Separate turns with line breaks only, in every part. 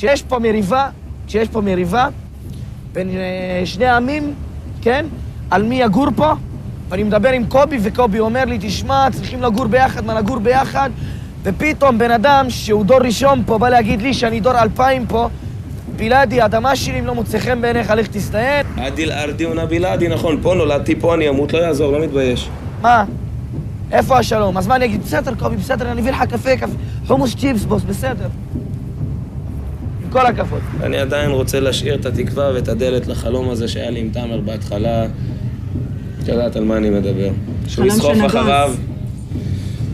כשיש פה מריבה בין שני עמים, כן? על מי יגור פה, ואני מדבר עם קובי, וקובי אומר לי, תשמע, צריכים לגור ביחד, מה לגור ביחד, ופתאום בן אדם שהוא דור ראשון פה בא להגיד לי שאני דור 2000 פה, בלעדי, האדמה שלי אם לא מוצא חן בעיניך, לך תסתיים.
עדיל ארדיונה בלעדי, נכון, פה נולדתי, פה אני אמות, לא יעזור, לא מתבייש.
מה? איפה השלום? אז מה אני אגיד? בסדר, קובי, בסדר, אני אביא לך קפה, חומוס צ'יפס, בוס, בסדר. עם כל הכבוד.
אני עדיין רוצה להשאיר את התקווה ואת הדלת לחלום הזה שהיה לי עם תאמר בהתחלה. את יודעת על מה אני מדבר. שהוא יסחוף אחריו.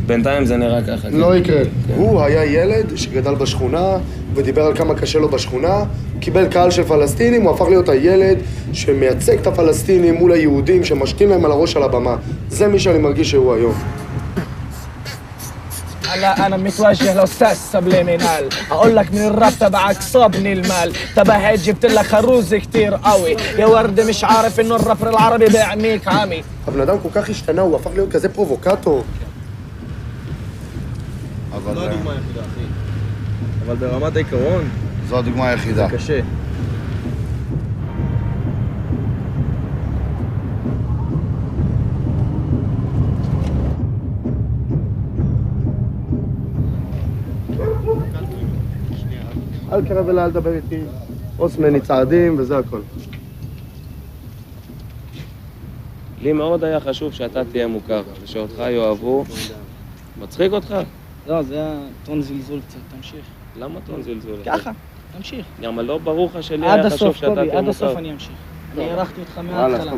בינתיים זה נראה ככה.
לא יקרה. הוא היה ילד שגדל בשכונה ודיבר על כמה קשה לו בשכונה, קיבל קהל של פלסטינים, הוא הפך להיות הילד שמייצג את הפלסטינים מול היהודים שמשתין להם על הראש על הבמה. זה מי שאני מרגיש שהוא היום.
أنا متوجه لأستاذ سبليمينال أقول لك من الراب تبعك صابني المال تبعت جبت لك خروز كتير قوي يا ورد مش عارف إنه الرابر العربي بيعميك عمي.
הבן אדם כל כך השתנה, הוא הפך להיות כזה פרובוקטור.
זו הדוגמה היחידה, אחי. אבל ברמת העיקרון...
זו הדוגמה היחידה.
זה קשה.
אל קרב אליי, אל דבר איתי. עוש ממני צעדים וזה הכל.
לי מאוד היה חשוב שאתה תהיה מוכר, ושאותך יאהבו. מצחיק אותך?
לא, זה היה טון זלזול קצת, תמשיך.
למה טון זלזול?
ככה, תמשיך.
גם לא ברור לך שלי היה חשוב שאתה תהיה מוכר.
עד הסוף אני אמשיך. אני הערכתי אותך מההתחלה.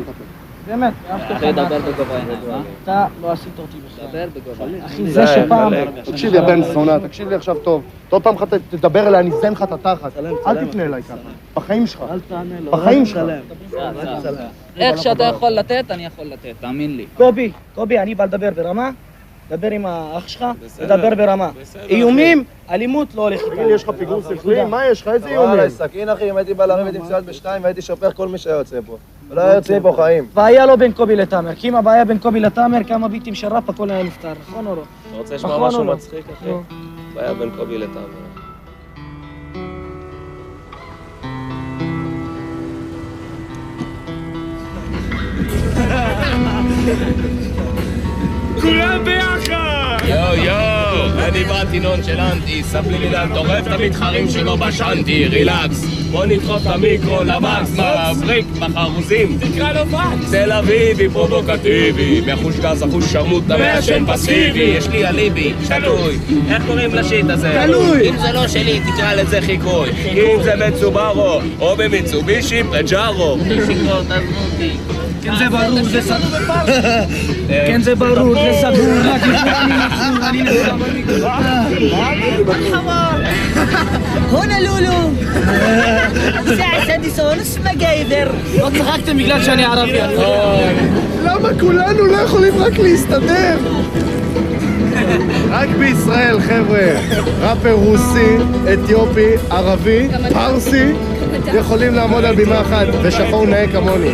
באמת, הערכתי אותך מההתחלה.
דבר בגובה העיניים, אה?
אתה לא עשית אותי בכלל.
דבר בגובה העיניים.
אחי, זה שפעם...
תקשיב יא בן זונה, תקשיב לי עכשיו טוב. עוד פעם תדבר אליי, אני אזן לך את התחת. אל תפנה אליי ככה. בחיים שלך.
אל תענה לו.
בחיים שלך.
איך שאתה יכול לתת, אני יכול לתת, תאמין לי.
קובי, אני בא לדבר ברמה, דבר עם האח שלך, לדבר ברמה. איומים, אלימות לא הולך איתנו.
יש לך פיגור שכלי? מה יש לך? איזה איומים?
סכין אחי, אם הייתי בא לרדת עם סיעת בשתיים והייתי שופך כל מי שהיה יוצא פה. ולא היה יוצא פה חיים.
בעיה לא בין קובי לתאמר, כי אם הבעיה בין קובי לתאמר, כמה ביטים של ראפ, הכל היה נפתר, נכון או לא?
אתה רוצה לשמוע משהו מצחיק, אחי? בעיה בין קובי לתאמר.
כולם ביחד! יואו, אני באתי נונשלנטי, סבלימינל טורף את המתחרים שלו בשנטי, רילקס, בוא נדחוף את המיקרו למקס, מבריק בחרוזים, תקרא לו פאקס, תל אביבי, פרובוקטיבי, מחוש גז, אחוש שרמוטה, מעשן פסיבי, יש לי אליבי, שתוי, איך קוראים לשיט הזה? תלוי! אם זה לא שלי, תקרא לזה חיקוי, אם זה בצוברו, או במיצובישי, פג'ארו.
שיקרות, תעזבו אותי.
כן זה ברור, זה סגור. כן זה ברור, זה סגור. רק לפני אני נסע במיקרו.
مرحبا هنا لولو ساعة سادسة ونص مقايدر
לא צחקתם בגלל שאני ערבי.
למה כולנו לא יכולים רק להסתדר? רק בישראל, חבר'ה. ראפר רוסי, אתיופי, ערבי, פרסי, יכולים לעמוד על בימה אחת, ושחור נאה כמוני.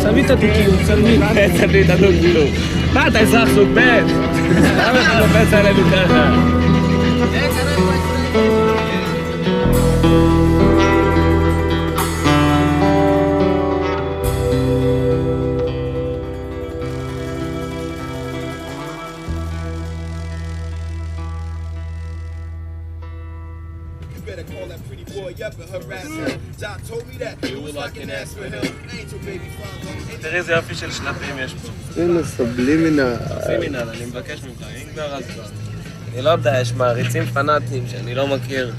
צלמי את הדו-קיום, צלמי.
צלמי את הדו-קיום. מה, אתה אזרח סוג ב'? למה אתה לופץ עלינו ככה? תראי איזה יופי של שלפים יש פה.
הנה סבלימינל.
סבלימינל, אני מבקש ממך, אם כבר אז כבר. אני לא יודע, יש מעריצים פנאטים שאני לא מכיר.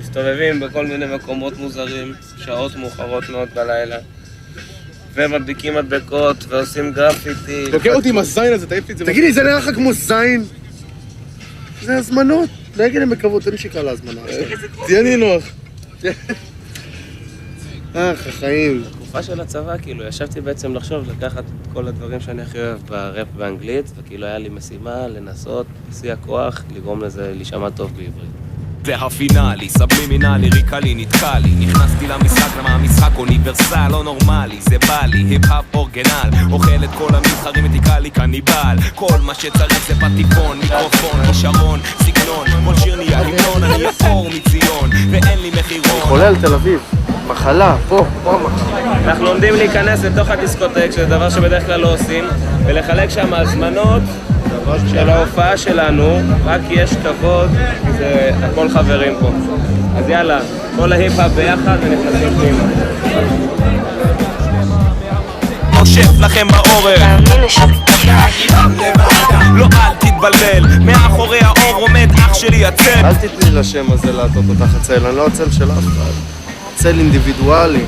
מסתובבים בכל מיני מקומות מוזרים, שעות מאוחרות מאוד בלילה. ומדביקים מדבקות ועושים גרפיטי.
תוקע אותי עם הזין הזה, תעיף לי את זה. תגידי, זה נראה לך כמו זין? זה הזמנות. נגיד להם בקרבות, אין שיקרה להזמנה. תהיה נינוח. החיים.
בתקופה של הצבא, כאילו, ישבתי בעצם לחשוב, לקחת את כל הדברים שאני הכי אוהב בראפ באנגלית, וכאילו היה לי משימה לנסות, בשיא הכוח, לגרום לזה להישמע טוב בעברית.
זה הפינאלי, סבלימינלי, ריקלי, נתקע לי. נכנסתי למשחק, למה המשחק אוניברסל, לא נורמלי, זה בא לי, היפ-האפ אורגנל, אוכל את כל המתחרים ותקרא לי קניבל. כל מה שצריך זה פטיפון, מיקרופון, כישרון, סגנון, כל שיר נהיה המנון, אני אפור מציון, ואין לי מחירון.
חולל תל אביב, מחלה, פה מחלה.
אנחנו עומדים להיכנס לתוך הדיסקוטק, שזה דבר שבדרך כלל לא עושים, ולחלק שם הזמנות של ההופעה שלנו, רק כי יש כבוד, כי זה הכל חברים פה. אז יאללה, כל ההיפ-האפ ביחד ונכנסים פנימה.
נושף לכם בעורף, לא אל תתבלבל, מאחורי האור עומד אח שלי הצל.
אל תתני לשם הזה לעטות אותך הצל, אני לא הצל של אף אחד. צל אינדיבידואלי.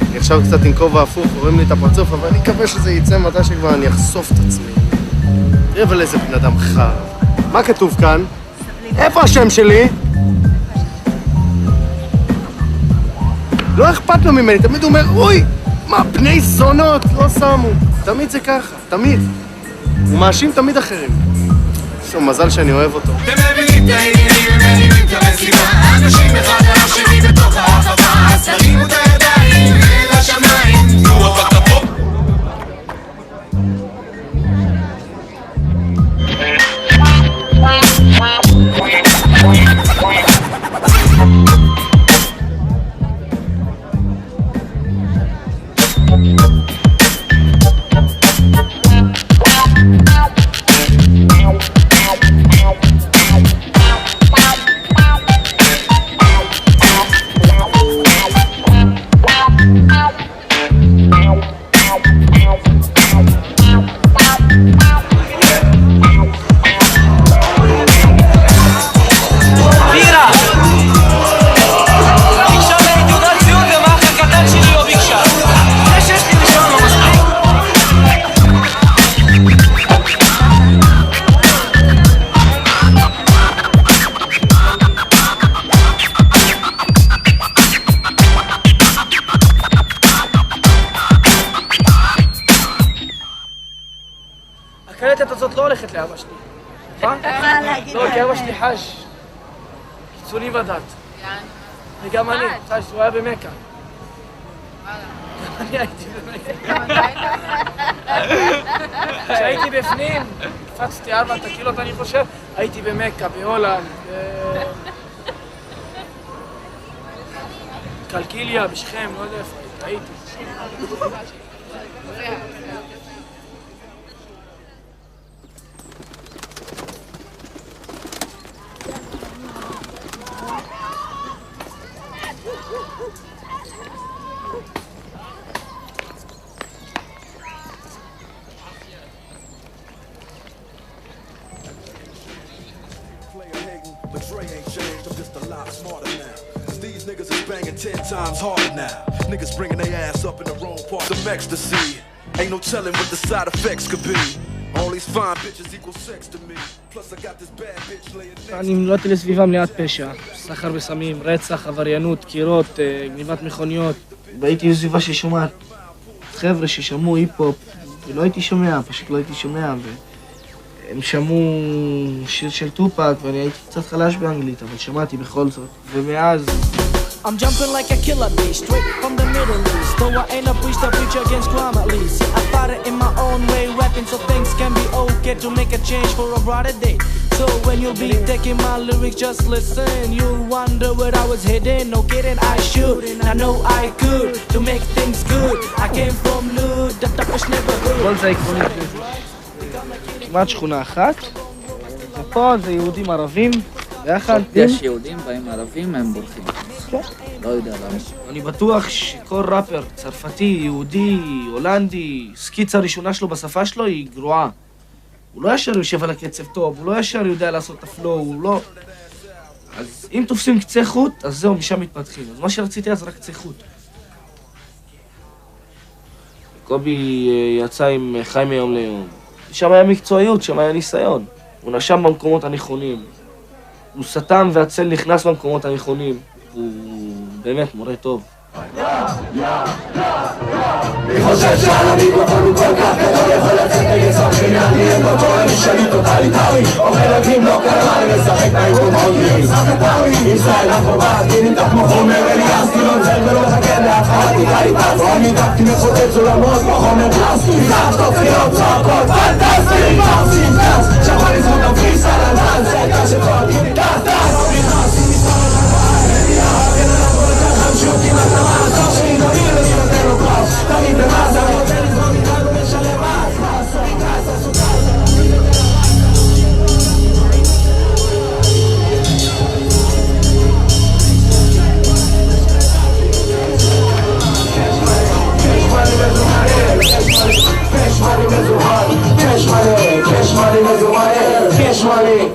אני עכשיו קצת עם כובע הפוך, רואים לי את הפרצוף, אבל אני מקווה שזה יצא מתי שכבר אני אחשוף את עצמי. תראה אבל איזה בן אדם חר. מה כתוב כאן? איפה השם שלי? לא אכפת לו ממני, תמיד הוא אומר, אוי, מה, בני זונות? לא שמו. תמיד זה ככה, תמיד. הוא מאשים תמיד אחרים. יש לו מזל שאני אוהב אותו.
אתם מבינים את העניינים, הם מבינים את המסיבה. אנשים אחד על השני בתוך הרחבה, אז תרימו את הידיים אל השמיים. תנו עוד בכתבות.
הקלטת הזאת לא הולכת לאבא שלי. נכון? לא, כי אבא שלי חש. קיצוני בדת. וגם אני, חש, הוא היה במכה. אני הייתי במכה. כשהייתי בפנים, קפצתי 4 קילו, אני חושב, הייתי במכה, בהולנד, קלקיליה, בשכם, לא יודע איפה, הייתי.
But Dre ain't changed, I'm just a lot smarter now. Cause these niggas is banging 10 times harder now. Niggas bringing their ass up in the wrong part. Some ecstasy, ain't no telling what the side effects could be. All these fine bitches equal sex to me. Plus I got this bad bitch laying next to me.
אני נולדתי לסביבה מלאת פשע, סחר בסמים, רצח, עבריינות, דקירות, גניבת מכוניות. והייתי בסביבה ששומעת חבר'ה ששמעו היפ-הופ, ולא הייתי שומע, פשוט לא הייתי שומע. הם שמעו שיר של טופק, ואני הייתי קצת חלש באנגלית, אבל שמעתי בכל זאת. ומאז...
I'm jumping like a killer bee, straight from the Middle East. Though I ain't a priest, I preach against crime at least. I thought it in my own way, rapping so things can be okay to make a change for a brighter day. So when you'll be taking my lyrics, just listen. You'll wonder where I was hidden. No kidding, I should, and I know I could to make things good. I came from Lud, the toughest neighborhood.
כל זה עקרוני. כמעט שכונה אחת, ופה זה יהודים ערבים, ביחד.
יש יהודים באים ערבים, הם בורחים. לא יודע למה.
אני בטוח שכל ראפר צרפתי, יהודי, הולנדי, סקיצה הראשונה שלו בשפה שלו היא גרועה. הוא לא ישר יושב על הקצב טוב, הוא לא ישר יודע לעשות את הפלואו, הוא לא... אז אם תופסים קצה חוט, אז זהו, משם מתפתחים. אז מה שרציתי אז רק קצה חוט. קובי יצא עם חיים מיום ליום. שם היה מקצועיות, שם היה ניסיון. הוא נשם במקומות הנכונים. הוא סתם והצל נכנס במקומות הנכונים. הוא באמת מורה טוב. אני חושב שעל המיקרופון הוא כל כך גדול יכול לצאת נגד שחקני אני אין בו
שלי טוטליטרי אוכל עדים לא קרמני משחק נעירות עודי ישראל הקובעת כי נמתח כמו חומר אליאס כי לא נזל ולא מחכה לאחר טיקליטס אני דקתי מפוצץ עולמות כמו חומר פלסטי פיזח תופיות צועקות פנטסטי מרסים גז שחול לזרוק המפריס על הנעל זה הייתה שכל כי ניתח טס נכנסים מספר אין עליו כל כך חמשות כמעט נמל טוב שלי תמיד אני נותן לו קרב תמיד במאז אני רוצה לזרוק איתנו משלם מס סוריקס הסוכר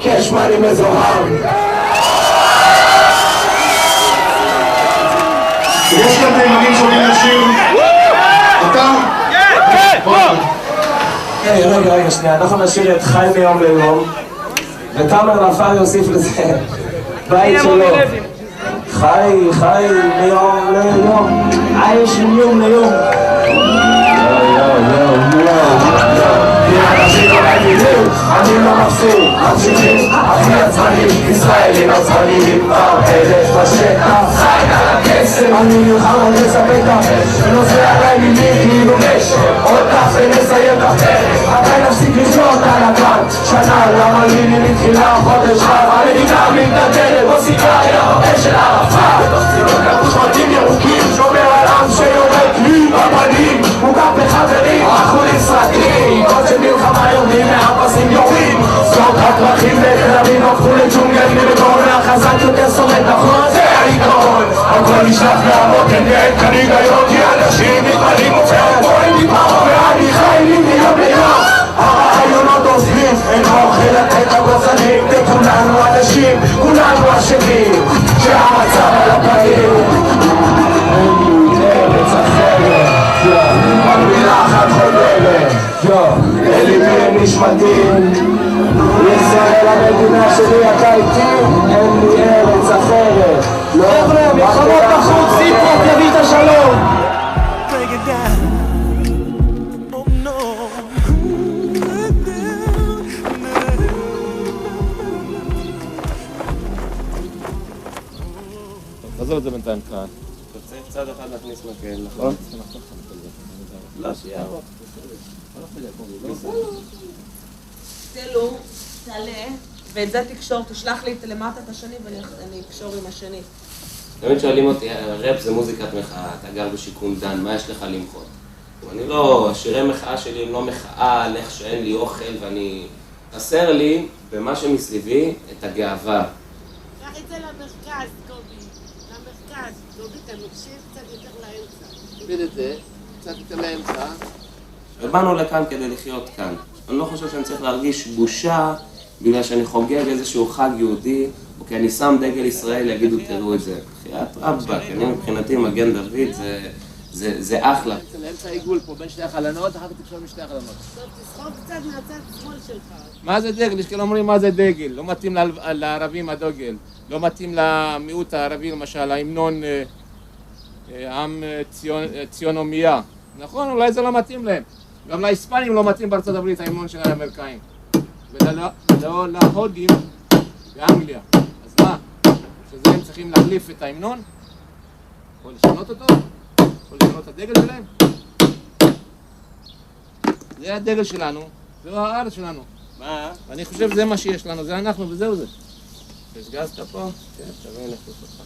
cash money מזוהר
יש כאן תימנים שעולים לשיר? אתה? כן!
רגע, שנייה, אנחנו נשאיר את חי מיום ליום ותאמר נפאר יוסיף לזה בית שלו חי מיום ליום עייש מיום ליום אני לא מפסיד, ממשיכים, הכי עצמנים, ישראלים עצמנים, אלף בשטח, חי על הכסף, אני נלחם על לספק החש, ונוסע עליי מילים כאילו נשם, עוד כך ונסיים את החרב, מתי נפסיק לשלוט על הגן, שנה למה לי מתחילה חודש רב, המדינה מתנדלת, מוסיפה אל המפה של ערפאת, תופצילות כבושמתים ירוקים, שומר על עם שיורק לי בפנים, מוקף בחברים, אחורים סרטים, עוד של מלחמה יורדים מהפסים יורים זאת הדרכים בתל אביב הפכו לג'ונגל מבגרון החזק יותר שורד נכון זה העיקרון הכל נשלח לעמוד כנגד כאן היגיון כי אנשים מתמלאים ופרפורים מתמרו ואני חי לי מיום ליום הרעיונות עוזבים אין האוכל לתת הגוזנים וכולנו אנשים כולנו אשמים שהמצב על הפנים ארץ אחרת רק מילה אחת חודרת אלי מי נשמתים ישראל המדינה שלי אתה איתי אין לי ארץ אחרת חבר'ה, מלחמות בחוץ, סיפוק יביא את השלום
תעזוב את זה בינתיים כאן
צריך צד אחד להכניס מקל, נכון? לא, שיהיה ארוך
תלו, תעלה, ואת זה תקשור, תשלח לי למטה את השני ואני אקשור עם השני.
תמיד שואלים אותי, רפ זה מוזיקת מחאה, אתה גר בשיקום דן, מה יש לך למחות? אני לא, שירי מחאה שלי הם לא מחאה על איך שאין לי אוכל ואני אסר לי במה שמסביבי את הגאווה.
קח את זה למרכז, קובי, למרכז, קובי, אתה מקשיב קצת יותר לאמצע. תמיד את זה, קצת יותר לאמצע.
ובאנו לכאן כדי לחיות כאן. אני לא חושב שאני צריך להרגיש בושה בגלל שאני חוגג איזשהו חג יהודי או כי אני שם דגל ישראל, יגידו תראו את זה. חיית רבאק, אני מבחינתי מגן דוד, זה אחלה.
לאמצע העיגול פה בין שתי החלונות, אחר כך תקשור משתי החלונות.
טוב, תסחוב קצת מהצד שמאל שלך.
מה זה דגל? יש כאלה אומרים מה זה דגל, לא מתאים לערבים הדגל, לא מתאים למיעוט הערבי, למשל, ההמנון עם ציונומיה. נכון, אולי זה לא מתאים להם. גם להיספנים לא מתאים בארצות הברית ההמנון של האמריקאים. ולא להודים באנגליה. אז מה? שזה הם צריכים להחליף את ההמנון? או לשנות אותו? או לשנות את הדגל שלהם? זה הדגל שלנו, זה הארץ שלנו.
מה?
אני חושב שזה מה שיש לנו, זה אנחנו וזהו זה. השגזת פה? כן, תביא לחוץ אותך.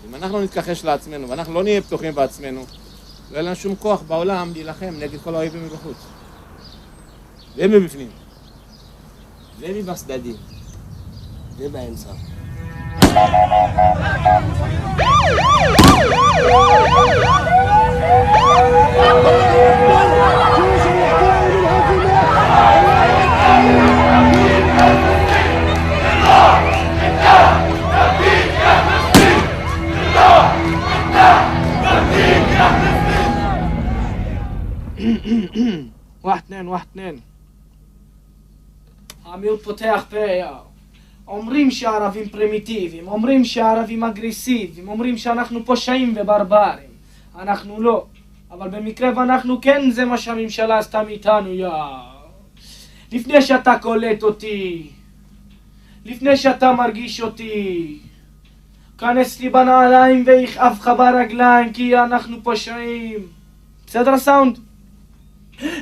אם אנחנו נתכחש לעצמנו ואנחנו לא נהיה פתוחים בעצמנו, לא יהיה לנו שום כוח בעולם להילחם נגד כל האויבים מבחוץ. ומבפנים. ומבצדדים. ובאמצע.
ואחד תנין. המיעוט פותח פה, אומרים שהערבים פרימיטיביים, אומרים שהערבים אגרסיביים, אומרים שאנחנו פושעים וברברים. אנחנו לא. אבל במקרה ואנחנו כן, זה מה שהממשלה עשתה מאיתנו, לפני שאתה קולט אותי, לפני שאתה מרגיש אותי, כנס לי בנעליים ויכאב לך ברגליים, כי אנחנו פושעים. בסדר הסאונד?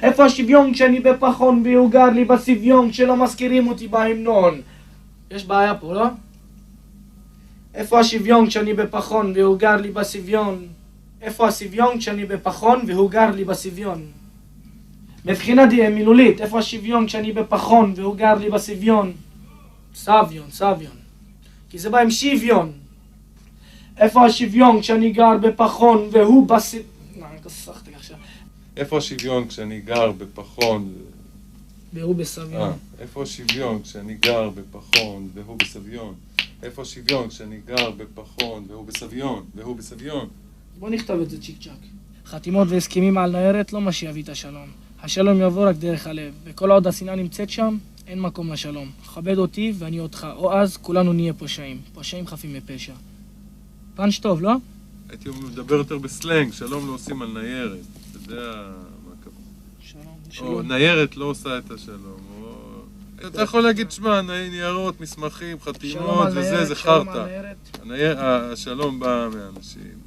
איפה השוויון כשאני בפחון והוא גר לי בסביון, כשלא מזכירים אותי בהמנון? יש בעיה פה, לא? איפה השוויון כשאני בפחון והוא גר לי בסביון? איפה הסביון כשאני בפחון והוא גר לי בסביון? מבחינה מילולית, איפה השוויון כשאני בפחון והוא גר לי בסביון? סביון. כי זה בא עם שוויון. איפה השוויון כשאני גר בפחון והוא בסביון?
איפה השוויון כשאני גר בפחון
והוא בסביון?
איפה השוויון כשאני גר בפחון והוא בסביון? איפה השוויון כשאני גר בפחון והוא בסביון?
בוא נכתוב את זה צ'יק צ'ק. חתימות והסכמים על ניירת לא מה שיביא את השלום. השלום יבוא רק דרך הלב, וכל עוד השנאה נמצאת שם, אין מקום לשלום. כבד אותי ואני אותך, או אז כולנו נהיה פושעים חפים מפשע. פאנץ' טוב, לא?
הייתי מדבר יותר בסלנג, שלום לא עושים על ניירת. אתה יודע מה הכוונה? שלום. או ניירת לא עושה את השלום. אתה יכול להגיד, שמע, ניירות, מסמכים, חתימות וזה, זה חרטה. השלום בא מאנשים.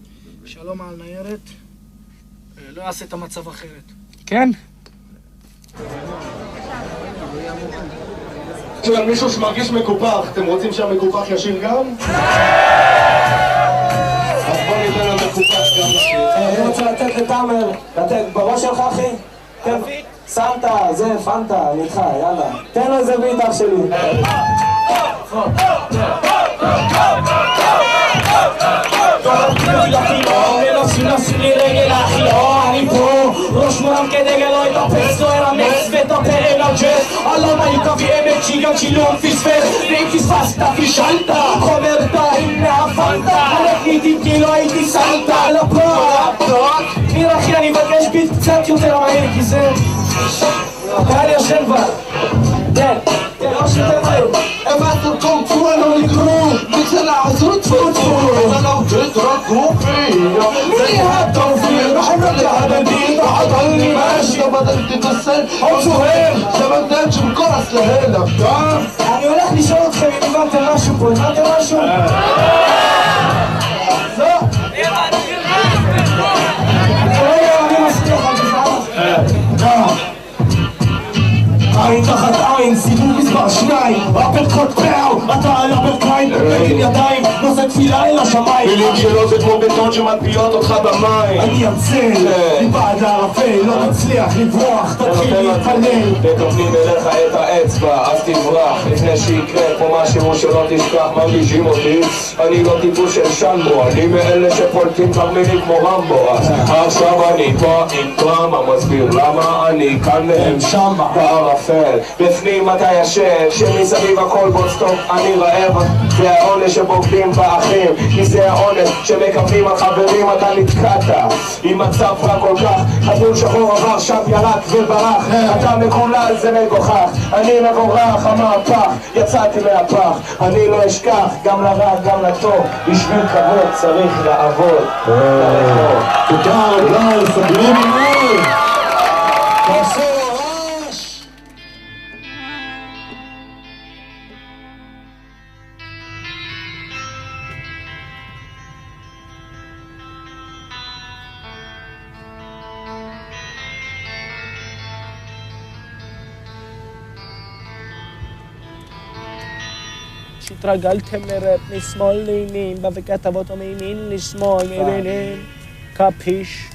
שלום על ניירת, לא יעשה את המצב אחרת. כן?
יש כאן מישהו שמרגיש מקופח, אתם רוצים שהמקופח ישיר גם? אז בוא ניתן למקופח גם לשיר.
אני רוצה לתת לתאמר, לתת בראש שלך אחי? תן, סנטה, זה פנטה, אני איתך, יאללה. תן לו איזה ביט אח שלי. נשים לי רגל אחי, אני פה ראש מורם כדגל, לא יתאפס, לא ירמס ותאפר אל הג'ס אלונה יקביא אמת שיגן שילום פספס ואם פספסת פישלת חומר טעים מהפנטה הולך איתי כי לא הייתי סלטה לפרק נראה אחי אני מבקש ביט קצת יותר מהיר כי זה קהל ישן כבר כן, לא שתבוא
הבאתם כולנו לקרוא ותלעזו תפוטפו ולא תתרקו فيا زي هالتوفيق محمد العددين وعضلني ماشي ما بدك تتسل او سهيل ده ما بدكش بكرة سهيلة فاهم؟
אני הולך לשאול אתכם אם הבנתם משהו פה, הבנתם משהו? לא? אני מסכים לך גזענות עין תחת עין, סיבוב מספר 2 הפרקות פאו, אתה על הברכיים בגין ידיים, נושא תפילה אל השמיים
מילים שלו זה כמו בטון שמטביעות אותך במים
אני אמצל, מבעד הערפל לא מצליח לברוח, תתחיל להתפלל
תכוונים אליך את האצבע, אז תברח לפני שיקרה פה משהו שלא תשכח מרגישים אותי אני לא טיפוס של שלמו, אני מאלה שפולטים תרמילים כמו רמבו עכשיו אני פה עם טראמה, מסביר למה אני כאן והם שמה בערפל בפנים אתה ישב, שמסביב הכל בוסטופ אני רעב זה העונש שבוגדים באחים כי זה העונש שמקבלים על חברים אתה נתקעת עם מצב רע כל כך חתול שחור עבר שם ירק וברח אתה מקולל זה מגוחך אני מבורך המהפך יצאתי מהפך אני לא אשכח גם לרע גם לטוב בשביל כבוד צריך לעבוד
תודה רבה סבלים מאוד
שהתרגלתם לרפ משמאל לימין, וכתבות מימין לשמאל מבינים קפיש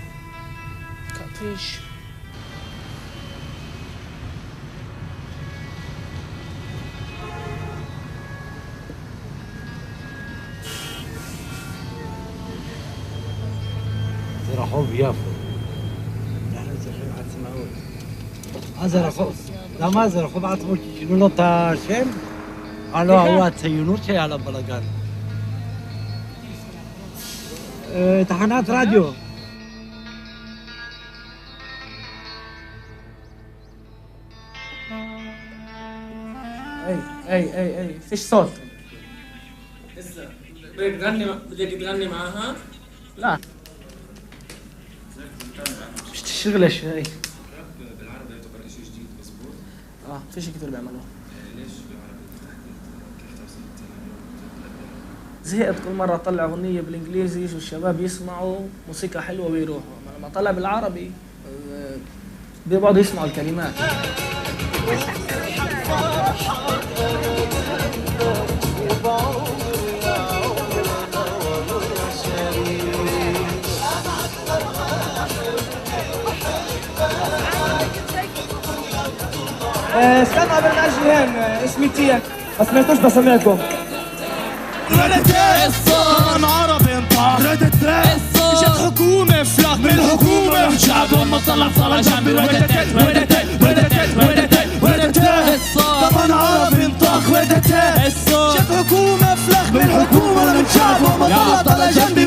זה רחוב יפו. אנחנו צריכים עצמאות. מה זה רחוב? למה זה רחוב עצמאות? שינו לו את השם? לא, הוא הציונות שהיה לו בלגן. תחנת רדיו.
اي فيش صوت
بدك تغني معاها؟
لا شغل شوي
بالعربي يعتبر شيء جديد مظبوط؟
في شيء كتير بيعملوه.
ليش بالعربي كيف توصل
زهقت كل مرة أطلع أغنية بالإنجليزي يجوا الشباب يسمعوا موسيقى حلوة ويروحوا، لما أطلع بالعربي بيقعدوا يسمعوا الكلمات. استنى قبل ما اجي هين، اسمي تيان ما سمعتوش بسمعكم.
طبعا عربي انطاح جت حكومة فلق من الحكومة شعب وما طلع طلع جنبي طبعا عربي انطاح جت حكومة فلق من الحكومة من شعب وما طلع جنبي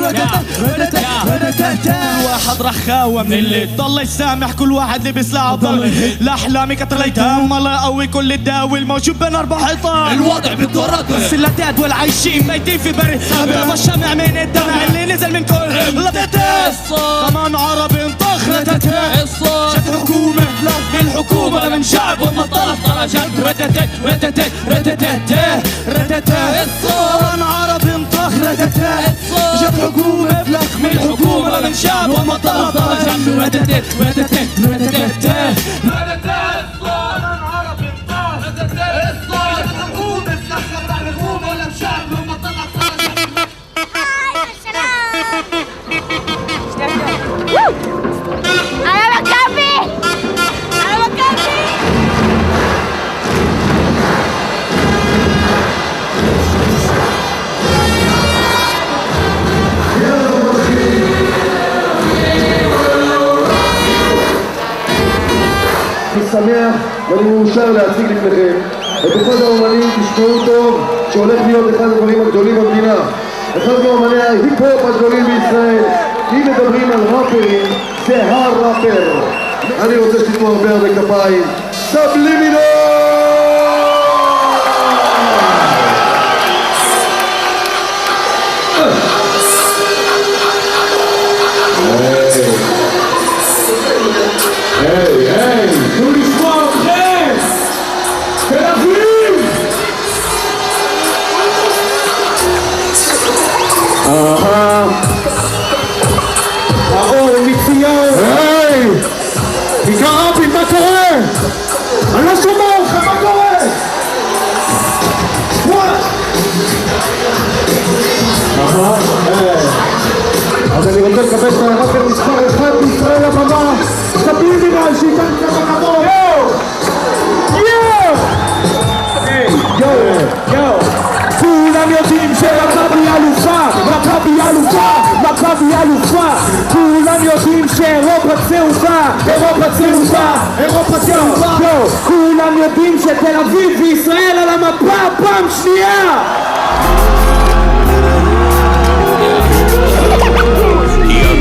واحد رخاوة من اللي ضل يسامح كل واحد لبس لعضل لأحلامي كتر الأيتام الله يقوي كل الداوي الموجود بين أربع حيطان الوضع بالدرجة السلاتات والعايشين ميتين في برد بابا الشمع من الدمع اللي نزل من كل كمان عربي انطخ جت حكومة بالحكومة من شعب وما طلع جنب كمان عربي انطخ جت حكومة من الحكومة من شعب وما طلع جنب
אני שמח ואני מאושר להציג לפניכם את אחד האומנים, תשמעו טוב, שהולך להיות אחד הדברים הגדולים במדינה, אחד מאומני ההיפ-הופ הגדולים בישראל. אם מדברים על ראפרים, זה הראפר. אני רוצה שתתנו הרבה כפיים. סבלימינו! היי, תנו לשמוע אתכם! תל אביב! האור מציון! היי! בעיקר רבין, מה קורה? אני לא שומע אותך, מה קורה? אז אני רוצה לקבל את הראפר מספר 1 בישראל לבמה, סבלימינו, שייתן קצת הכבוד. יואו! כולם יודעים שמכבי אלופה, מכבי אלופה, מכבי אלופה. כולם יודעים שאירופה צהובה, אירופה צהובה, אירופה צהובה. כולם יודעים שתל אביב וישראל על המפה פעם שנייה.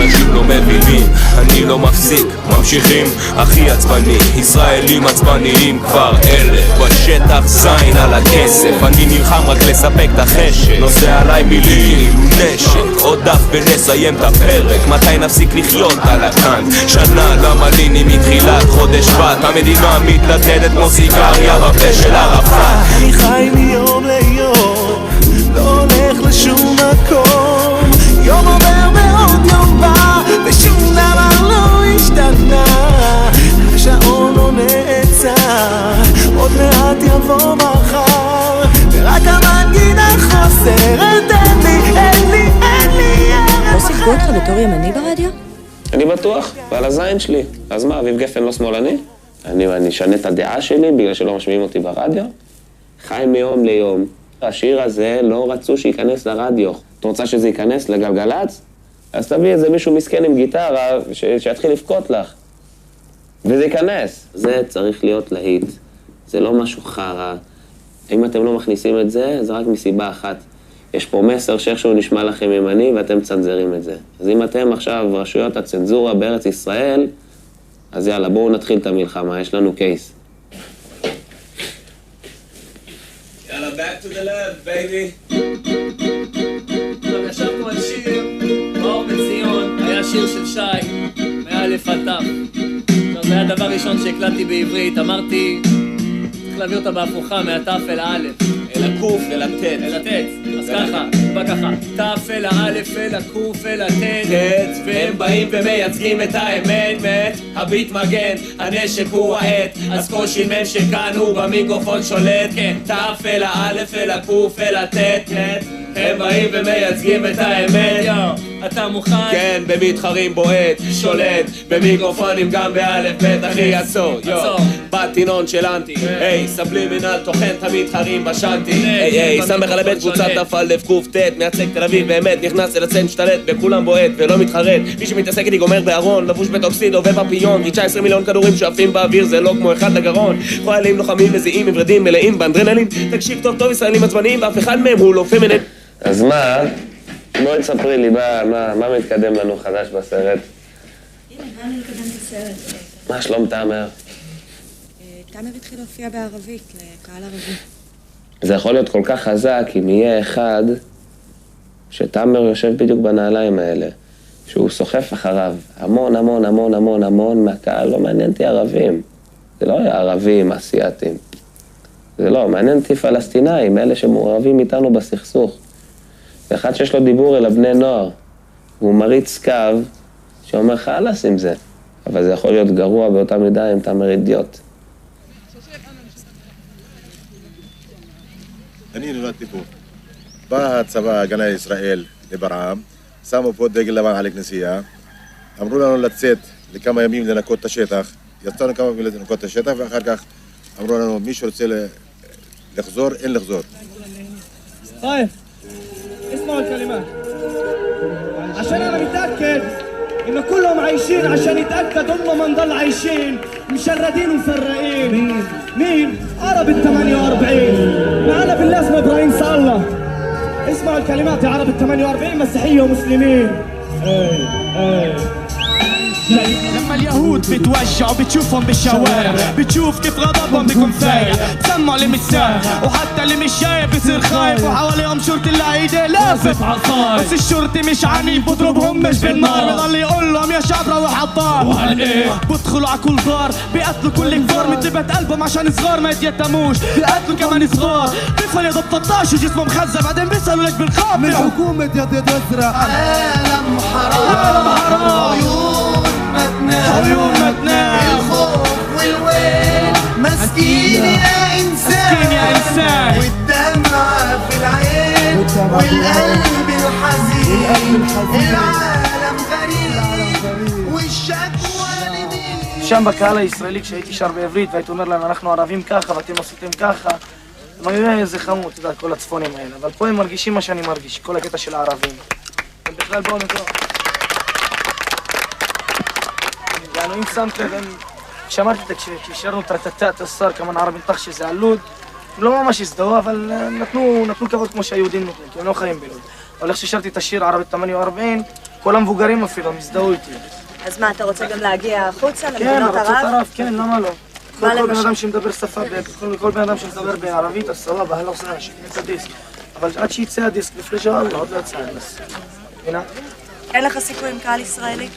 אנשים לא מבינים, אני לא מפסיק, ממשיכים, הכי עצבני, ישראלים עצבניים כבר אלף בשטח זין על הכסף, אני נלחם רק לספק את החשק, נושא עליי מילים, נשק, עוד דף ונסיים את הפרק, מתי נפסיק לחיות על הכאן, שנה למלינים מתחילת חודש בת, המדינה מתלטדת כמו סיגריה בפה של ערפאת.
אני חי מיום ליום, לא הולך לשום מקום, יום עובר ועוד יום בא ושום דבר לא השתנה, השעון לא נעצר, עוד מעט יבוא מחר ורק המנגינה חוסרת, אין לי
לא שיחקו אותך בתור ימני ברדיו?
אני בטוח, ועל הזין שלי. אז מה, אביב גפן לא שמאלני? אני אשנה את הדעה שלי בגלל שלא משמיעים אותי ברדיו? חי מיום ליום. השיר הזה לא רצו שייכנס לרדיו. את רוצה שזה ייכנס לגלגלץ? אז תביא איזה מישהו מסכן עם גיטרה שיתחיל לבכות לך. וזה ייכנס. זה צריך להיות להיט. זה לא משהו חרא. אם אתם לא מכניסים את זה, זה רק מסיבה אחת. יש פה מסר שאיכשהו נשמע לכם ימני ואתם צנזרים את זה. אז אם אתם עכשיו רשויות הצנזורה בארץ ישראל, אז יאללה, בואו נתחיל את המלחמה, יש לנו קייס.
יאללה, back to the left, baby.
עכשיו ישבנו על שיר, מאור מציון, היה שיר של שי, מאלף עד תו. הראשון שהקלטתי בעברית, אמרתי, צריך להביא אותה בהפוכה מהתף אל האלף.
אל הקוף, אל הטט.
אל הטט. אז ככה, בא ככה. תף אל האלף, אל הקוף, אל הטט.
והם באים ומייצגים את האמת, מת. הביט מגן, הנשק הוא העט. אז כל שימם שכאן הוא במיקרופון שולט. כן, תף אל האלף, אל הקוף, אל הטט. הם באים ומייצגים את האמת.
אתה מוכן?
כן, במתחרים בועט, שולט, במיקרופונים גם באלף בית אחי עצור, בתינון של אנטי, היי, סבלימינל טוחן את המתחרים בשנטי, היי, סמך על הבית קבוצת תפלף קוף טט, מייצג תל אביב באמת, נכנס אל הצן משתלט, בכולם בועט ולא מתחרט, מי שמתעסק איתי גומר בארון, לבוש בטוקסידו ובפיון, 19 מיליון כדורים שעפים באוויר, זה לא כמו אחד לגרון, חיילים לוחמים מזיעים, מברדים מלאים באנדרנלין, תקשיב טוב טוב ישראלים עצבניים, ואף אחד מהם הוא לא פמינט.
אז מה? בואי תספרי לי, מה מתקדם לנו חדש בסרט?
הנה, באנו לקדם את הסרט.
מה שלום תאמר?
תאמר התחיל להופיע בערבית, לקהל ערבי.
זה יכול להיות כל כך חזק אם יהיה אחד שתאמר יושב בדיוק בנעליים האלה, שהוא סוחף אחריו המון המון המון המון המון מהקהל, לא מעניין אותי ערבים. זה לא היה ערבים, אסייתים. זה לא, מעניין אותי פלסטינאים, אלה שמעורבים איתנו בסכסוך. ואחד שיש לו דיבור אל הבני נוער, והוא מריץ קו שאומר חלאס עם זה, אבל זה יכול להיות גרוע באותה מידה אם תאמר אידיוט.
אני נולדתי פה. בא הצבא ההגנה לישראל לברעם, שמו פה דגל לבן על הכנסייה, אמרו לנו לצאת לכמה ימים לנקות את השטח, יצאנו כמה ימים לנקות את השטח, ואחר כך אמרו לנו מי שרוצה לחזור, אין לחזור.
طيب اسمعوا الكلمات عشان انا متاكد ان كلهم عايشين عشان يتاكدوا انه ما نضل عايشين مشردين ومفرقين مين عرب ال 48 معنا بالله اسمه ابراهيم صالح اسمعوا الكلمات يا عرب ال 48 مسيحيه ومسلمين لما اليهود بتوجعوا بتشوفهم بالشوارع بتشوف كيف غضبهم بيكون فايع بسمعوا اللي مش سامع وحتى اللي مش شايف بصير خايف وحواليهم شرطي اللي ايديه لافف عصاي بس الشرطي مش عنيف بضربهم مش بالنار بضل يقول لهم يا شعب روح عالدار بدخلوا على كل دار بيقتلوا كل كفار متلبت قلبهم عشان صغار ما يتيتموش بيقتلوا كمان صغار بيفل يا ضب 13 وجسمه مخزن بعدين بيسالوا ليش بنخاف من حكومه يد ازرق عالم حرام عيون متنام الخوف والويل مسكين يا إنسان والدمعة في العين والقلب الحزين العالم غريب والشكوى لمين
שם בקהל הישראלי כשהייתי שר בעברית והייתי אומר להם אנחנו ערבים ככה ואתם עשיתם ככה הם היו איזה חמוד, אתה יודע, כל הצפונים האלה אבל פה הם מרגישים מה שאני מרגיש, כל הקטע של הערבים הם בכלל באו נקרא يعني אם שמת לב, כשאמרתי כששרנו טרטטת השר כמן ערבים תח שזה הלוד הם לא ממש הזדהו, אבל נתנו כבוד כמו שהיהודים נותנים, כי הם לא חיים בלוד אבל איך ששרתי את השיר ערבית 48 כל המבוגרים אפילו, הם הזדהו איתי
אז מה, אתה רוצה גם להגיע החוצה
כן,
למדינות
ארצות ערב, כן, למה לא? כל בן אדם שמדבר שפה, כל בן אדם שמדבר בערבית, אז סבבה, הלא עושה, שיקנה את הדיסק אבל עד שיצא הדיסק, לפני שאלה, עוד לא יצא הדיסק הנה?
אין לך סיכוי עם קהל ישראלי?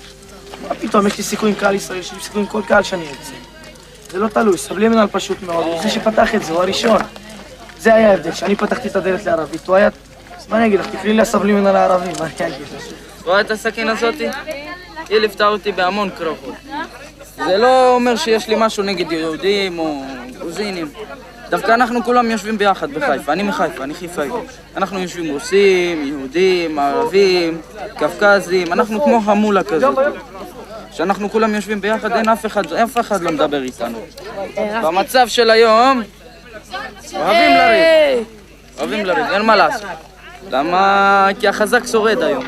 מה פתאום, יש לי סיכוי עם קהל ישראל, יש לי סיכוי עם כל קהל שאני ארצה. זה לא תלוי, סבלימינל פשוט מאוד, זה שפתח את זה, הוא הראשון. זה היה ההבדל, שאני פתחתי את הדלת לערבית, הוא היה... אז מה אני אגיד לך, תקראי לי הסבלימינל הערבי, מה אני אגיד לך?
רואה את הסכין הזאתי? היא ליוותה אותי בהמון קרבות. זה לא אומר שיש לי משהו נגד יהודים או גרוזינים. דווקא אנחנו כולם יושבים ביחד בחיפה, אני מחיפה, אני חיפאי. אנחנו יושבים רוסים, יהודים, ערבים, קווקזים, אנחנו כמו חמולה כזאת. כשאנחנו כולם יושבים ביחד, אין אף אחד לא מדבר איתנו. במצב של היום, אוהבים לריב, אין מה לעשות. למה? כי החזק שורד היום.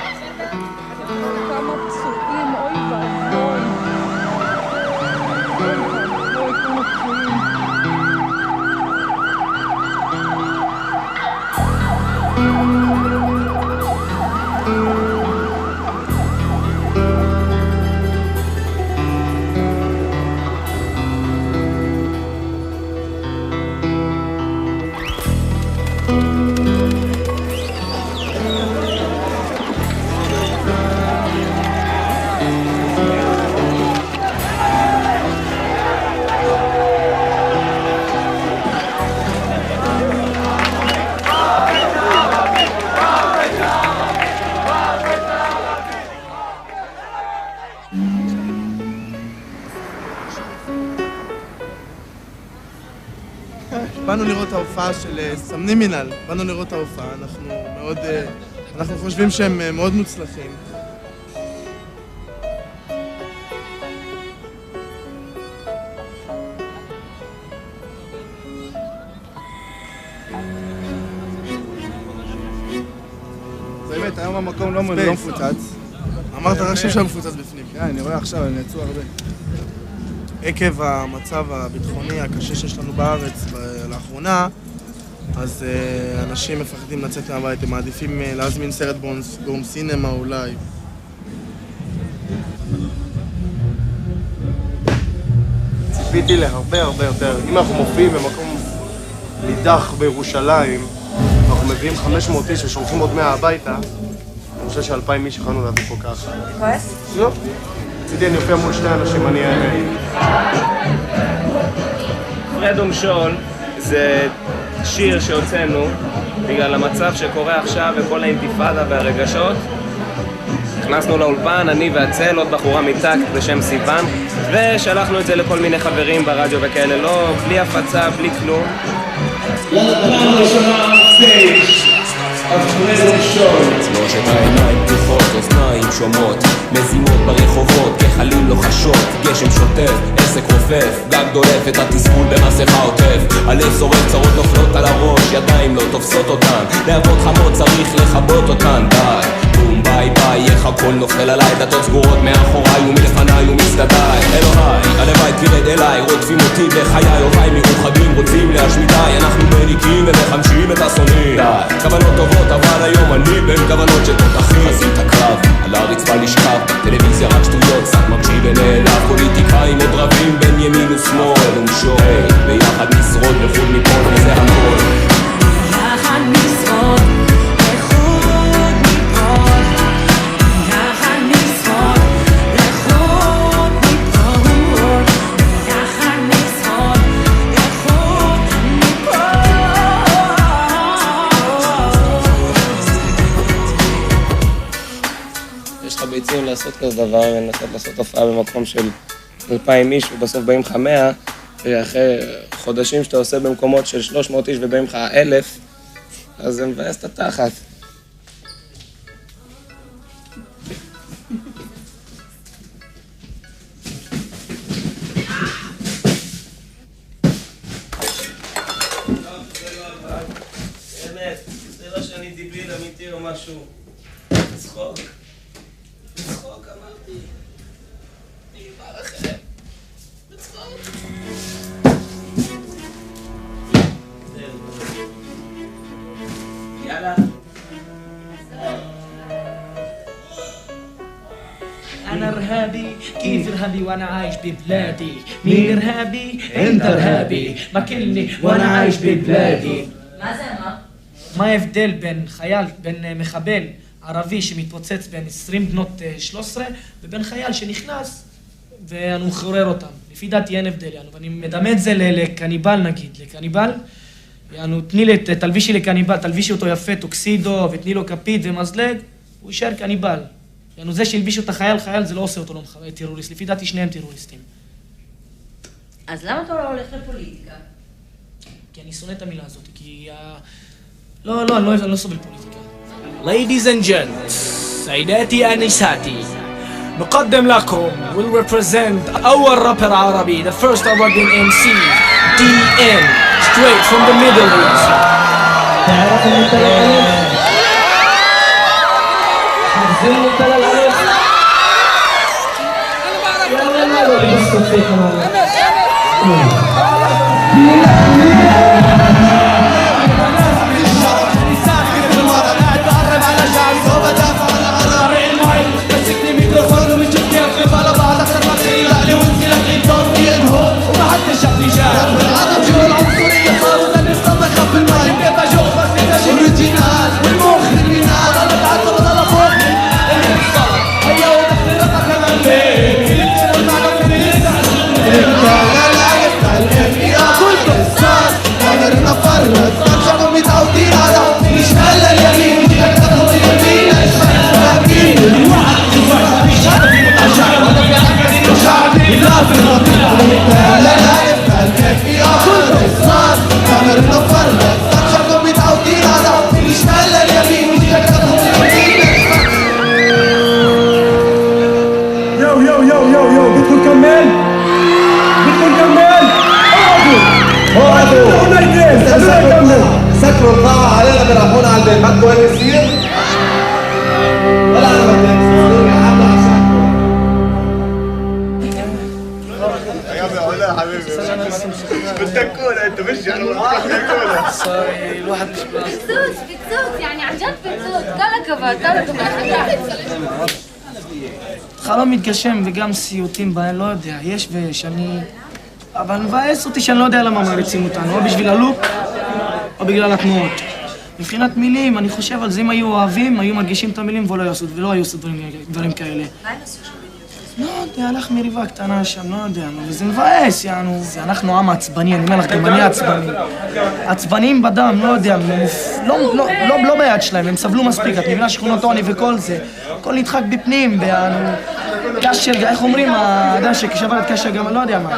באנו לראות את ההופעה של סמנימינל, באנו לראות את ההופעה, אנחנו חושבים שהם מאוד מוצלחים.
באמת, היום המקום לא מפוצץ.
אמרת רק שהם מפוצץ בפנים.
כן, אני רואה עכשיו, הם נעצו הרבה.
עקב המצב הביטחוני הקשה שיש לנו בארץ לאחרונה, אז אנשים מפחדים לצאת מהבית, הם מעדיפים להזמין סרט בום סינמה אולי.
ציפיתי להרבה יותר. אם אנחנו מופיעים במקום נידח בירושלים, אנחנו מביאים 500 איש ושולחים עוד 100 הביתה, אני חושב ש2,000 איש יכולנו להביא פה ככה.
כועס?
לא. רציתי, אני אופיע מול שני אנשים, אני האמת.
פרד ומשול זה שיר שהוצאנו בגלל המצב שקורה עכשיו וכל האינתיפאדה והרגשות. נכנסנו לאולפן, אני והצל, עוד בחורה מטקט בשם סיוון, ושלחנו את זה לכל מיני חברים ברדיו וכאלה, לא, בלי הפצה, בלי כלום.
לפעם ראשונה סטייג' אז פרד ומשול.
שלושת העיניים פתוחות, אוזניים שומעות, מזימות ברחובות, גחלים לוחשות, גשם שוטף, עסק רופף, גג דולף את התסכול במסכה עוטף, הלב שורף, צרות נופלות על הראש, ידיים לא תופסות אותן, להבות חמות צריך לכבות אותן, די, בום ביי ביי, איך הכל נופל עליי, דלתות סגורות מאחוריי ומלפניי ומצדדיי, אלוהי, הלוואי תרד אליי, רודפים אותי בחיי, אוהביי מאוחדים רוצים להשמידיי, אנחנו מניקים ומחמשים את השונאים, די, כוונות טובות אבל היום אני בין כוונות של תותחים, חזית הקרב, על הרצפה לשכב, טלוויזיה רק שטויות, קצת מקשיב ונעלב, פוליטיקאים עוד רבים בין ימין ושמאל, ומשול, ביחד נשרוד לחוד מפה וזה הכל.
ביחד נשרוד, לחוד מפה, ביחד נשרוד, לחוד מפה, ביחד נשרוד, לחוד מפה.
יש לך ביצים לעשות כזה דבר ולנסות לעשות הופעה במקום של 2,000 איש ובסוף באים לך 100, ואחרי חודשים שאתה עושה במקומות של 300 איש ובאים לך 1,000, אז זה מבאס את התחת. באמת, זה לא שאני דיביל אמיתי או משהו. צחוק. צחוק אמרתי. נגמר אחר. בצחוק. יאללה.
أنا إرهابي كيف إرهابي وأنا عايش ببلادي مين إرهابي؟ أنت إرهابي ماكلني وأنا عايش ببلادي
מה זה אמר?
מה ההבדל בין חייל, בין מחבל ערבי שמתפוצץ בין 20 בנות 13 ובין חייל שנכנס ואנו מחורר אותם? לפי דעתי אין הבדל, ואני מדמה את זה לקניבל נגיד, לקניבל, תלבישי לקניבל, תלבישי אותו יפה, טוקסידו ותני לו כפית ומזלג, הוא יישאר קניבל. זה שהלביש אותה חייל, זה לא עושה אותו טרוריסט, לפי דעתי שניהם טרוריסטים.
אז למה אתה לא הולך לפוליטיקה?
כי אני שונא את המילה הזאת, כי... אני לא סובל פוליטיקה. Ladies and gents, سيداتي أنساتي, نقدم لكم will represent أول رابر عربي, the first awarding MC, DN, straight from the Middle East. تعرف المثل الألف؟ حافظين المثل الألف؟ يلا بس فيكم
يو بدكم نكمل؟ بدكم نكمل؟ اقعدوا خلونا نكمل.
سكروا القاعة علينا بيرحبونا على البيت، بدكم هيك يصير؟ ولا أنا بدي يصير يا عم عشانكم.
يا حبيبي بدك كولا انت مش يعني بدك كولا.
سوري الواحد مش
بتزوت يعني عن جد بتزوت. كل كبر
חלום מתגשם וגם סיוטים בהם, לא יודע, יש ויש, אבל מבאס אותי שאני לא יודע למה מעריצים אותנו, או בשביל הלוק, או בגלל התנועות. מבחינת מילים, אני חושב על זה, אם היו אוהבים, היו מרגישים את המילים ולא היו עושים דברים כאלה. לא יודע, הלך מריבה קטנה שם, לא יודע, וזה מבאס, יענו. אנחנו עם עצבני, אני אומר לך, גם אני עצבני. עצבניים בדם, לא יודע, לא ביד שלהם, הם סבלו מספיק, את מבינה שכונות עוני וכל זה. הכל נדחק בפנים, קשר, איך אומרים, האדם ששבר את קשר גמל, לא יודע מה.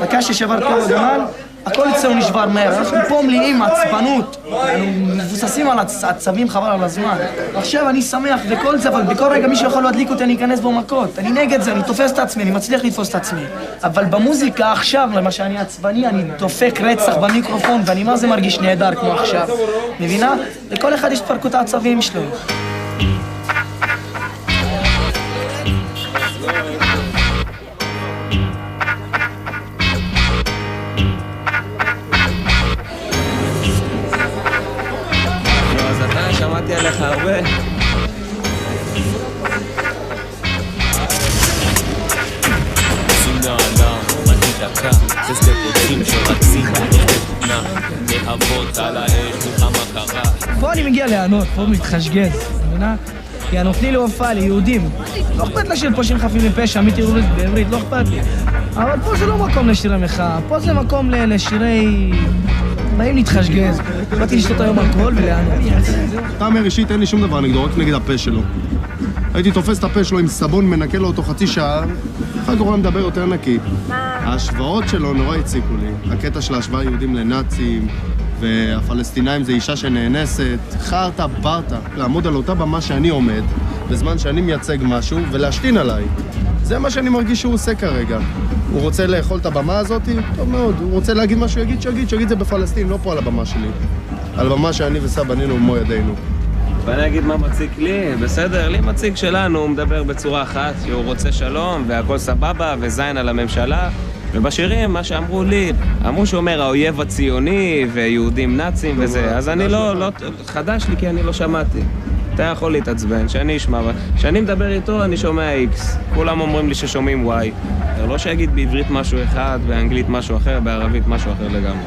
הקש ששבר את קשר גמל, הכל אצלנו נשבר מהר. אנחנו פה מלאים עצבנות, אנחנו מבוססים על עצבים חבל על הזמן. עכשיו אני שמח וכל זה, אבל בכל רגע מישהו יכול להדליק אותי, אני אכנס בו מכות. אני נגד זה, אני תופס את עצמי, אני מצליח לתפוס את עצמי. אבל במוזיקה עכשיו, למה שאני עצבני, אני דופק רצח במיקרופון, ואני מה זה מרגיש נהדר כמו עכשיו. מבינה? לכל אחד יש פרקות העצבים שלו.
שמעתי עליך הרבה. שים נעלה, מתי דקה, זה סטפוצים שרצים, תמונה, להבות על האש, מלחמה קרה.
פה אני מגיע לענות, פה מתחשגז, מבינה? כי הנותני להופעה ליהודים. לא אכפת לשיר פה שירים חפים מפשע, עמית עברית בעברית, לא אכפת לי. אבל פה זה לא מקום לשירי מחאה, פה זה מקום לשירי... באים להתחשגז, באתי לשתות היום אלכוהול ולענות.
תאמר אישית אין לי שום דבר נגדו, רק נגד הפה שלו. הייתי תופס את הפה שלו עם סבון, מנקה לו אותו חצי שעה, אחר כך הוא מדבר יותר נקי. ההשוואות שלו נורא הציקו לי. הקטע של ההשוואה יהודים לנאצים, והפלסטינאים זה אישה שנאנסת, חרטה ברטה, לעמוד על אותה במה שאני עומד, בזמן שאני מייצג משהו, ולהשתין עליי. זה מה שאני מרגיש שהוא עושה כרגע. הוא רוצה לאכול את הבמה הזאת? טוב מאוד. הוא רוצה להגיד משהו, שיגיד זה בפלסטין, לא פה על הבמה שלי. על הבמה שאני וסבא בנינו במו ידינו.
ואני אגיד מה מציק לי, בסדר, לי מציק שלנו, הוא מדבר בצורה אחת, שהוא רוצה שלום והכל סבבה וזין על הממשלה. ובשירים, מה שאמרו לי, אמרו שהוא אומר האויב הציוני ויהודים נאצים וזה, אז אני לא, חדש לי כי אני לא שמעתי. אתה יכול להתעצבן, שאני אשמע, כשאני מדבר איתו אני שומע X, כולם אומרים לי ששומעים Y, לא שיגיד בעברית משהו אחד, באנגלית משהו אחר, בערבית משהו אחר לגמרי.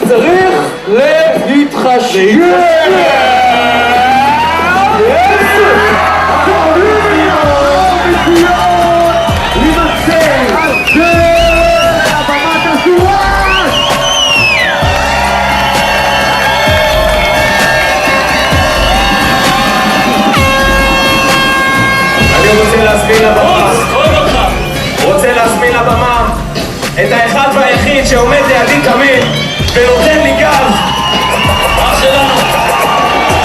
צריך להתחשב!
רוצה להזמין לבמה את האחד והיחיד שעומד לידי תמיד ונותן לי גב, אח שלנו.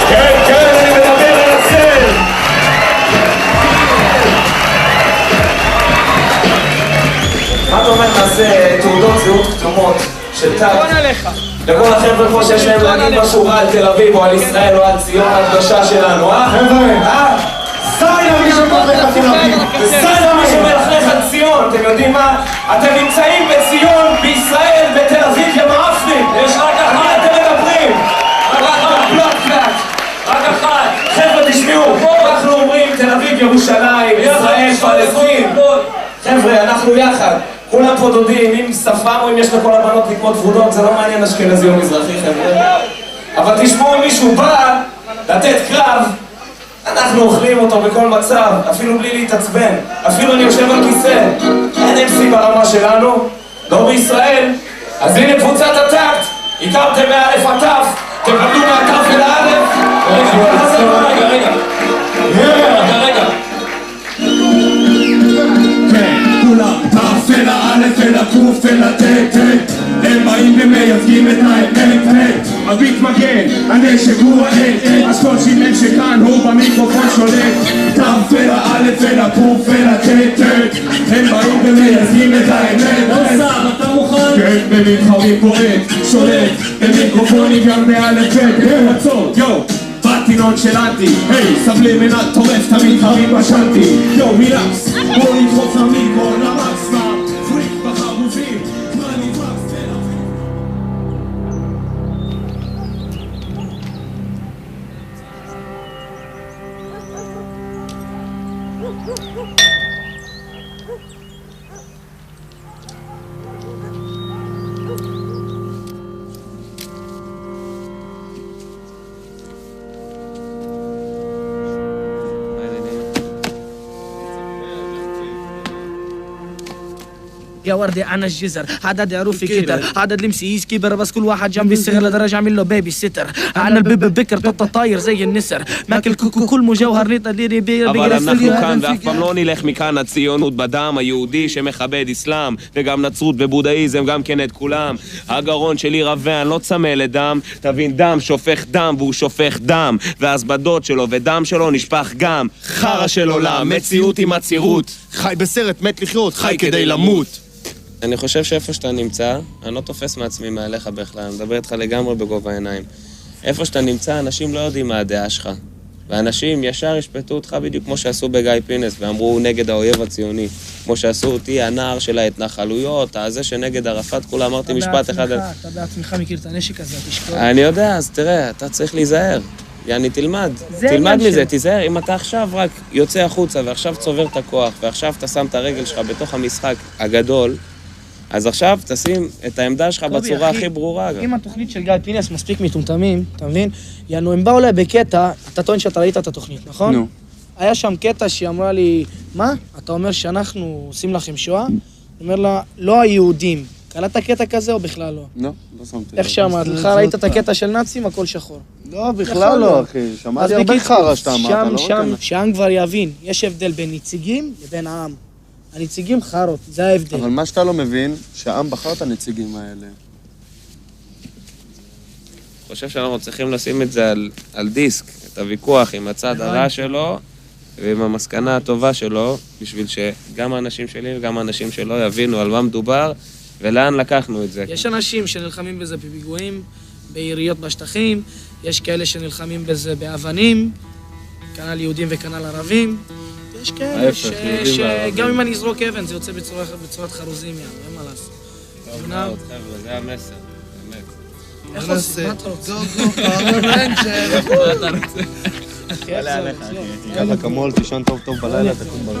כן, אני מדבר על הצל. מה אתה אומר, נעשה תעודות זהות כתומות של תג לכל החבר'ה פה שיש להם להגיד משהו רע על תל אביב או על ישראל או על ציון הקדושה שלנו, חבר'ה? סיינה מי שמלכלך על תל אביב, וסיינה מי שמלכלך על ציון. אתם יודעים מה? אתם נמצאים בציון, בישראל, בתל אביב, כמאפנים. יש רק על מה אתם מדברים? רק על פלט חבר'ה, אנחנו יחד. כולם פה דודים, אם שפם או אם יש לכל הבנות לקמות ורודות, זה לא מעניין אשכנזי או מזרחי, חבר'ה. אבל תשמעו, אם מישהו בא לתת קרב, אנחנו אוכלים אותו בכל מצב, אפילו בלי להתעצבן. אפילו אני יושב על כיסא. אין MC ברמה שלנו, לא בישראל. אז הנה קבוצת הטקט, הכרתם מאלף עד תף, תקבלו מהתף אל האלף. רגע.
כולם תף אל האלף אל הקוף אל הטט. הם באים ומייצגים את האמת. הביט מגן, הנשק הוא העט. אז כל שימן שכאן הוא במיקרופון שולט. תף אל האלף אל הקוף אל הטט. הם באים ומייצגים את האמת. עושה, אתה מוכן? כן, במתחרים פועט, שולט. במיקרופונים גם באלף ב' עצור, יו באתי נונשלנטי, היי, סבלי מנת טורף, תמיד חרים בשנתי. יו, רילקס, בוא נדחוף למיקרו, למקסמה. פריק בחרוזים, זמן נדרס,
يا وردي انا الجزر عدد عروفي كتر عدد المسيس كبر بس كل واحد جنبي صغير لدرجه اعمل له بيبي ستر انا البيبي بكر طاير زي النسر ماكل كل مجوهر لي
אבל אנחנו כאן ואף פעם לא נלך מכאן. הציונות בדם, היהודי שמכבד אסלאם וגם נצרות ובודהיזם, גם כן את כולם. הגרון שלי רווה, אני לא צמא לדם. תבין, דם שופך דם והוא שופך דם, ואז בדוד שלו ודם שלו נשפך גם. חרא של עולם, מציאות עם עצירות.
חי בסרט, מת לחיות, חי כדי למות.
אני חושב שאיפה שאתה נמצא, אני לא תופס מעצמי מעליך בכלל, אני מדבר איתך לגמרי בגובה העיניים. איפה שאתה נמצא, אנשים לא יודעים מה הדעה שלך. ואנשים ישר ישפטו אותך בדיוק כמו שעשו בגיא פינס, ואמרו נגד האויב הציוני. כמו שעשו אותי, הנער של ההתנחלויות, הזה שנגד ערפאת, כולה אמרתי משפט אחד.
אתה בעצמך מכיר את הנשק הזה, תשקול.
אני יודע, אז תראה, אתה צריך להיזהר. יעני, תלמד מזה, תיזהר. אם אתה עכשיו רק יוצא החוצה, ועכשיו צובר את הכוח, ועכשיו אתה שם את הרגל שלך בתוך המשחק הגדול, אז עכשיו תשים את העמדה שלך בצורה הכי ברורה.
אם התוכנית של גיא פינס מספיק מטומטמים, אתה מבין? יענו, הם באו אליי בקטע, אתה טוען שאתה ראית את התוכנית, נכון? נו. היה שם קטע שהיא אמרה לי, מה? אתה אומר שאנחנו עושים לכם שואה? אני אומר לה, לא היהודים. קלטת קטע כזה או בכלל לא?
לא, לא שמתי.
איך שאמרת? לך ראית את הקטע של נאצים, הכל שחור.
לא, בכלל לא, אחי. שמעתי הרבה חרא שאתה אמרת.
שהעם כבר יבין, יש הבדל בין נציגים לבין העם. הנציגים חרות, זה ההבדל.
אבל מה שאתה לא מבין, שהעם בחר את הנציגים האלה.
אני חושב שאנחנו צריכים לשים את זה על דיסק, את הוויכוח עם הצד הרע שלו ועם המסקנה הטובה שלו, בשביל שגם האנשים שלי וגם האנשים שלו יבינו על מה מדובר ולאן לקחנו את זה.
יש אנשים שנלחמים בזה בפיגועים, ביריות בשטחים, יש כאלה שנלחמים בזה באבנים, כנ"ל יהודים וכנ"ל ערבים. יש כאלה שגם אם אני אזרוק אבן זה יוצא בצורת חרוזים, אין מה לעשות.
טוב מאוד, חבר'ה, זה המסר, באמת.
איך עושים? מה אתה רוצה?
מה אתה רוצה?
עלה עליך, ככה כמול, תישן טוב טוב בלילה, תקום בריא.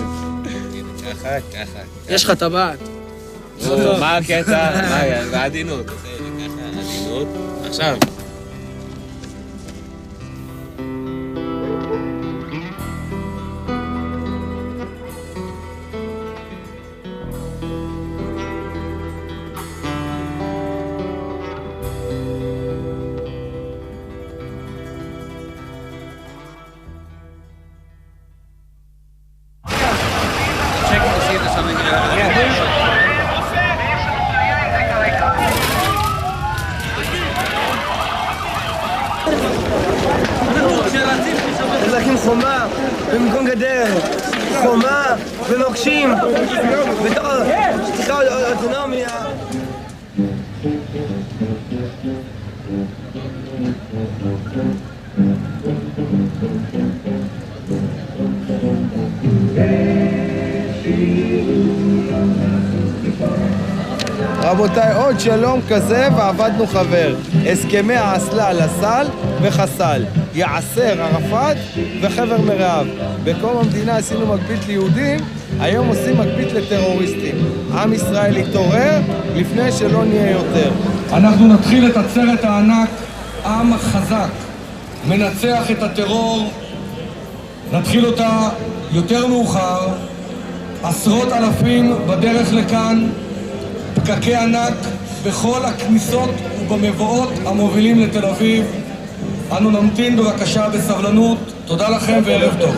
ככה.
יש לך טבעת.
מה הקטע? בעדינות. ככה, עדינות. עכשיו.
להקים חומה במקום גדר, חומה ומוקשים בתוך אוטונומיה.
רבותיי, עוד שלום כזה ועבדנו חבר. הסכמי האסלה לסל וחסל. יעשר ערפאת וחבר מרעב. בקום המדינה עשינו מקביל ליהודים, היום עושים מקפית לטרוריסטים. עם ישראל יתעורר לפני שלא נהיה יותר.
אנחנו נתחיל את עצרת הענק, עם חזק, מנצח את הטרור. נתחיל אותה יותר מאוחר, עשרות אלפים בדרך לכאן, פקקי ענק בכל הכניסות ובמבואות המובילים לתל אביב. אנו נמתין בבקשה בסבלנות. תודה לכם וערב טוב.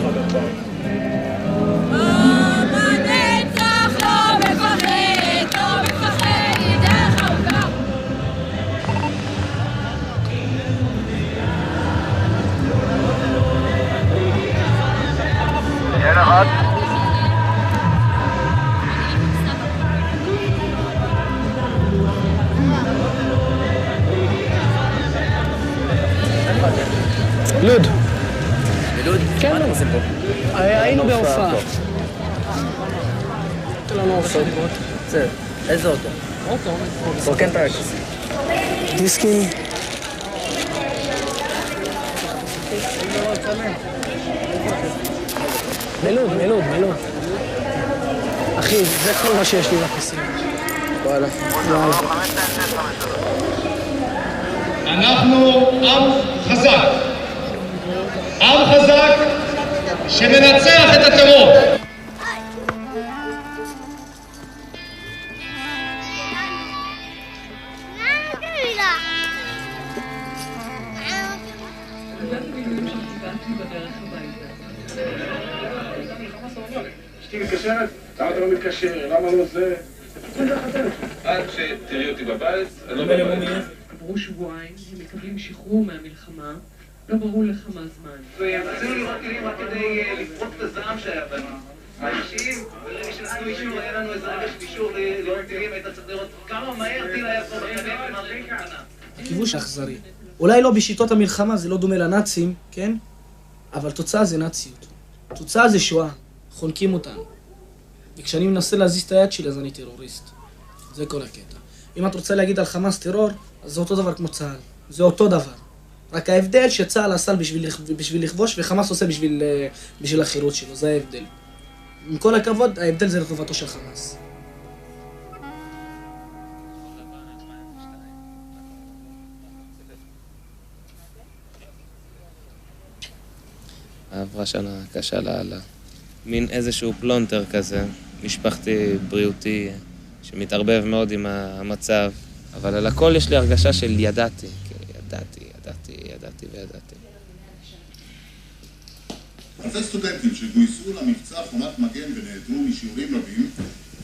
לוד.
בלוד?
כן.
מה אתם עושים פה?
היינו בהופעה.
תן לנו הופעות. בסדר. איזה אוטו? סרוקן פרקס.
דיסקים. מלוד. אחי, זה כל מה שיש לי בכיסים.
וואלה.
אנחנו עם חזק. עם חזק שמנצח את הטרור. אשתי מתקשרת? למה אתה לא מתקשר? למה לא זה? עד שתראי אותי בבית, אני לא בבית.
עברו שבועיים, הם מקבלים שחרור מהמלחמה, לא ברור לך מה זמן.
ורצינו לראות טילים רק כדי לפרוץ את הזעם שהיה בנו. האישיים, ברגע שנתנו אישור, היה לנו איזה רגע של אישור לראות טילים, היית צריך לראות כמה מהר טיל היה פה בקנה ומערכת קטנה.
הכיבוש אכזרי. אולי לא בשיטות המלחמה, זה לא דומה לנאצים, כן? אבל תוצאה זה נאציות. תוצאה זה שואה. חונקים אותנו. וכשאני מנסה להזיז את היד שלי, אז אני טרוריסט. זה כל הקטע. אם את רוצה להגיד על חמאס טרור, אז זה אותו דבר כמו צה"ל. זה אותו דבר. רק ההבדל שצה"ל עשה בשביל לכבוש, וחמאס עושה בשביל החירות שלו. זה ההבדל. עם כל הכבוד, ההבדל זה לטובתו של חמאס.
עברה שנה קשה לאללה. מין איזשהו פלונטר כזה, משפחתי, בריאותי, שמתערבב מאוד עם המצב, אבל על הכל יש לי הרגשה של ידעתי, ידעתי.
אלפי סטודנטים שגויסו למבצע חומת מגן ונעדרו משיעורים רבים,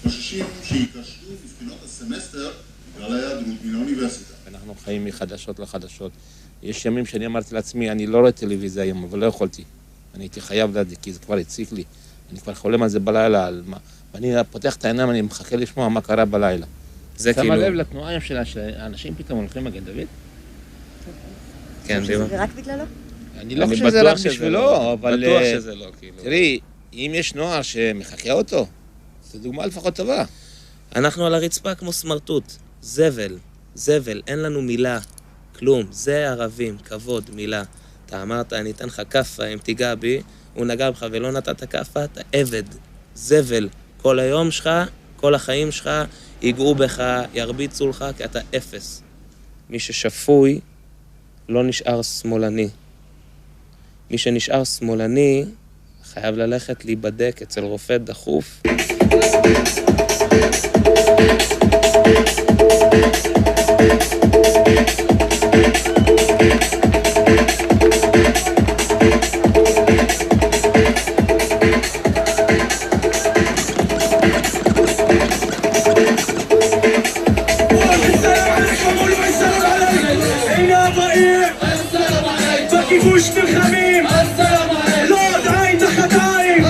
חוששים שייכשלו בבחינות הסמסטר בגלל ההיעדרות מן האוניברסיטה.
אנחנו חיים מחדשות לחדשות. יש ימים שאני אמרתי לעצמי, אני לא רואה טלוויזיה היום, אבל לא יכולתי. אני הייתי חייב להדליק, כי זה כבר הציק לי. אני כבר חולם על זה בלילה, על מה. ואני פותח את העיניים, אני מחכה לשמוע מה קרה בלילה.
זה כאילו...
שמה לב לתנועה היום שהאנשים פתאום הולכים מגן דוד?
כן, דימה.
זה רק בגללו?
אני לא חושב שזה רק בשבילו, אבל...
בטוח שזה לא, כאילו.
תראי, אם יש נוער שמחכה אותו, זו דוגמה לפחות טובה.
אנחנו על הרצפה כמו סמרטוט. זבל, אין לנו מילה. כלום. זה ערבים, כבוד, מילה. אתה אמרת, אני אתן לך כפה אם תיגע בי, הוא נגע בך ולא נתת כפה, אתה עבד, זבל. כל היום שלך, כל החיים שלך, ייגעו בך, ירביצו לך, כי אתה אפס. מי ששפוי לא נשאר שמאלני. מי שנשאר שמאלני חייב ללכת להיבדק אצל רופא דחוף.
בכיבוש נלחמים, לא עוד עין תחת עין,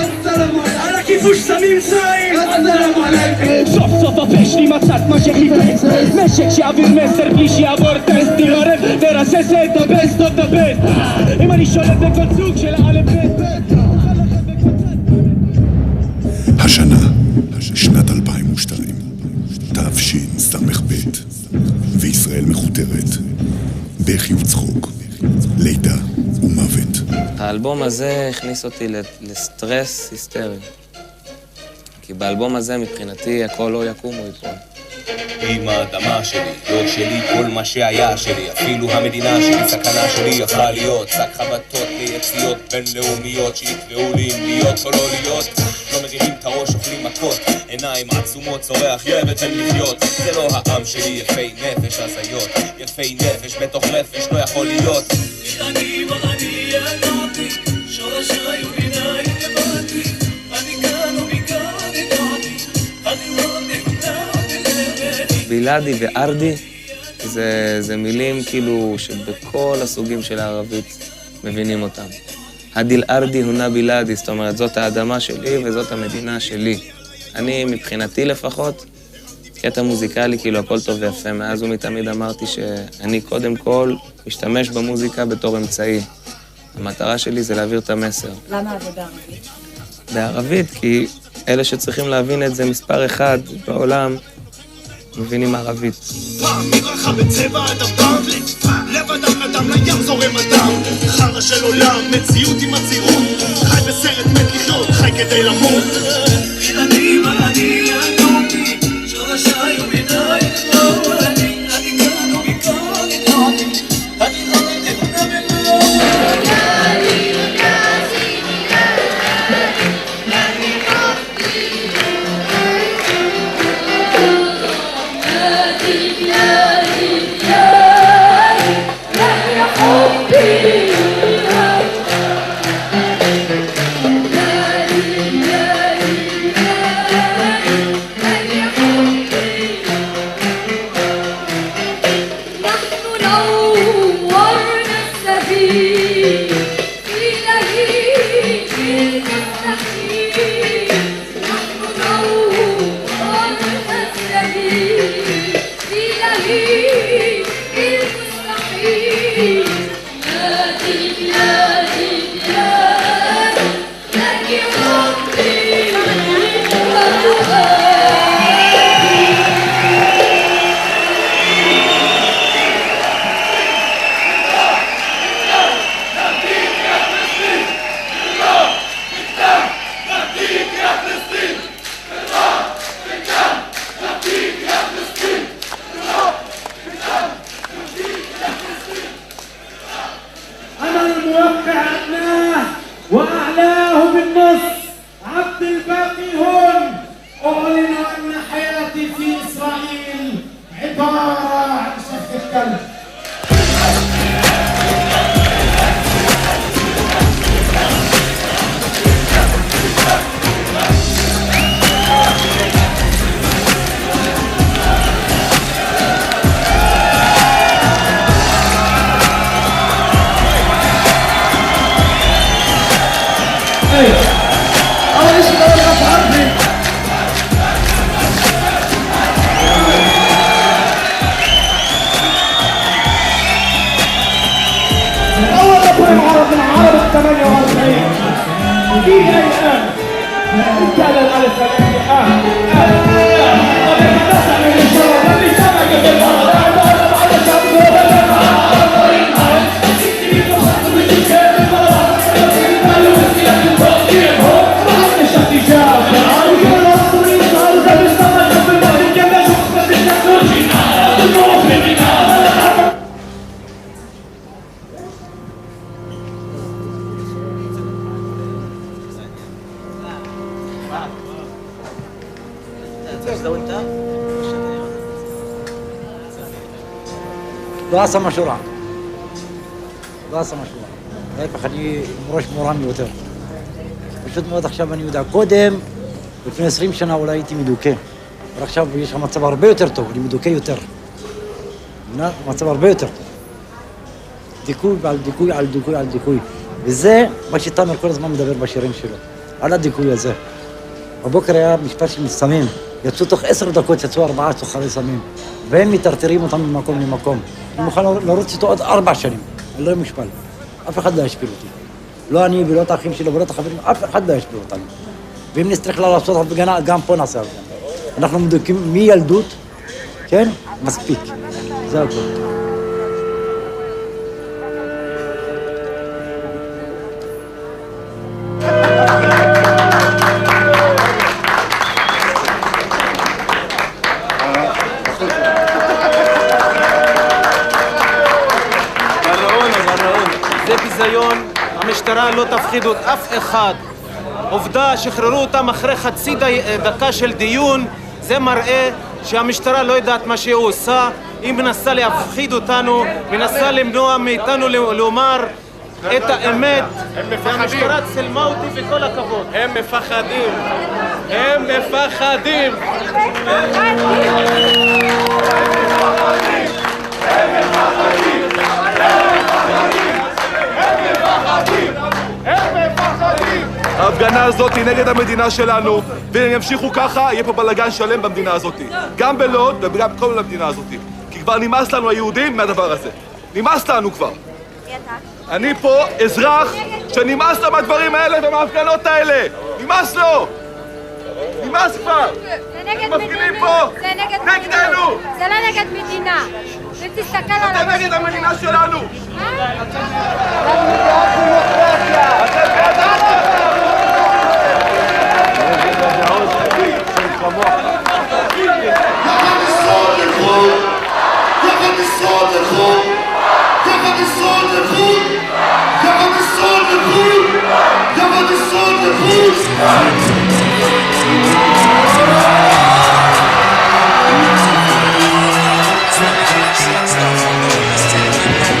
על הכיבוש שמים צעים. סוף סוף הפה שלי מצאת מה שחיפש, נשק שיעביר מסר בלי שיעבור טסט, תרערב, תרסס את הבסט עוד הבסט. אם אני שולט בכל סוג של א' ב'.
השנה, שנת 2002, תשס"ב, וישראל מכותרת, בכי וצחוק, לידה ומוות.
האלבום הזה הכניס אותי לסטרס היסטרי. כי באלבום הזה מבחינתי הכל לא יקום או ייפול.
עם האדמה שלי, לא שלי, כל מה שהיה שלי, אפילו המדינה שלי, סכנה שלי הפכה להיות שק חבטות ליציאות בינלאומיות שיקראו לי אם להיות או לא להיות. לא מרימים את הראש, אוכלים מכות, עיניים עצומות, צורח ילד תן לחיות. זה לא העם שלי, יפי נפש הזיות, יפי נפש בתוך נפש לא יכול להיות. אני ידעתי, שורשיי וביניי יבאתי, אני כאן ומכאן ידעתי, אני לא נמנע.
בילאדי וארדי זה מילים כאילו שבכל הסוגים של הערבית מבינים אותם. הדיל ארדי הונה בילאדי, זאת אומרת זאת האדמה שלי וזאת המדינה שלי. אני מבחינתי לפחות, קטע מוזיקלי כאילו הכל טוב ויפה. מאז ומתמיד אמרתי שאני קודם כל משתמש במוזיקה בתור אמצעי. המטרה שלי זה להעביר את המסר.
למה עבודה ערבית?
בערבית כי אלה שצריכים להבין את זה מספר אחד בעולם מבינים ערבית.
מדרכה בצבע אדם לב אדם אדם לים זורם אדם חרא של עולם, מציאות עם מציאות חי בסרט מת לחיות, חי כדי למות אני ידעתי שורשיי וביניי אני כאן ומכאן ידעתי אני לא נמנע ולא
وأعلاه بالنص عبد الباقي هون أعلن أن حياتي في إسرائيل عبارة عن شف الكلب.
לא עשה משהו רע. לא עשה משהו רע. להפך, אני ראש מורם יותר. פשוט מאוד עכשיו אני יודע. קודם, לפני 20 שנה אולי הייתי מדוכא. אבל עכשיו יש לך מצב הרבה יותר טוב, אני מדוכא יותר. מצב הרבה יותר טוב. דיכוי ועל דיכוי על דיכוי על דיכוי. וזה מה שתאמר כל הזמן מדבר בשירים שלו. על הדיכוי הזה. בבוקר היה משפט של סמים. יצאו תוך 10 דקות, יצאו 4 סוחרי סמים. והם מטרטרים אותם ממקום למקום. אני מוכן לרוץ איתו עוד 4 שנים. אני לא מושפל. אף אחד לא ישפיל אותי. לא אני ולא את האחים שלי ולא את החברים, אף אחד לא ישפיל אותנו. ואם נצטרך לעשות הפגנה, גם פה נעשה הפגנה. אנחנו מדוקים מילדות, כן? מספיק. זה הכל.
זה ביזיון, המשטרה לא תפחיד אף אחד. עובדה, שחררו אותם אחרי חצי דקה של דיון, זה מראה שהמשטרה לא יודעת מה שהיא עושה, היא מנסה להפחיד אותנו, מנסה למנוע מאיתנו לומר את האמת, והמשטרה צלמה אותי בכל הכבוד.
הם מפחדים, הם מפחדים.
ההפגנה הזאת היא נגד המדינה שלנו, ואם ימשיכו ככה, יהיה פה בלגן שלם במדינה הזאת. גם בלוד וגם בכל המדינה הזאת. כי כבר נמאס לנו היהודים מהדבר הזה. נמאס לנו כבר. אני פה אזרח שנמאס לו מהדברים האלה ומההפגנות האלה. נמאס לו! נמאס כבר!
זה נגד מדינה. זה נגדנו. זה לא נגד מדינה. ותסתכל על
אתם נגד המדינה שלנו!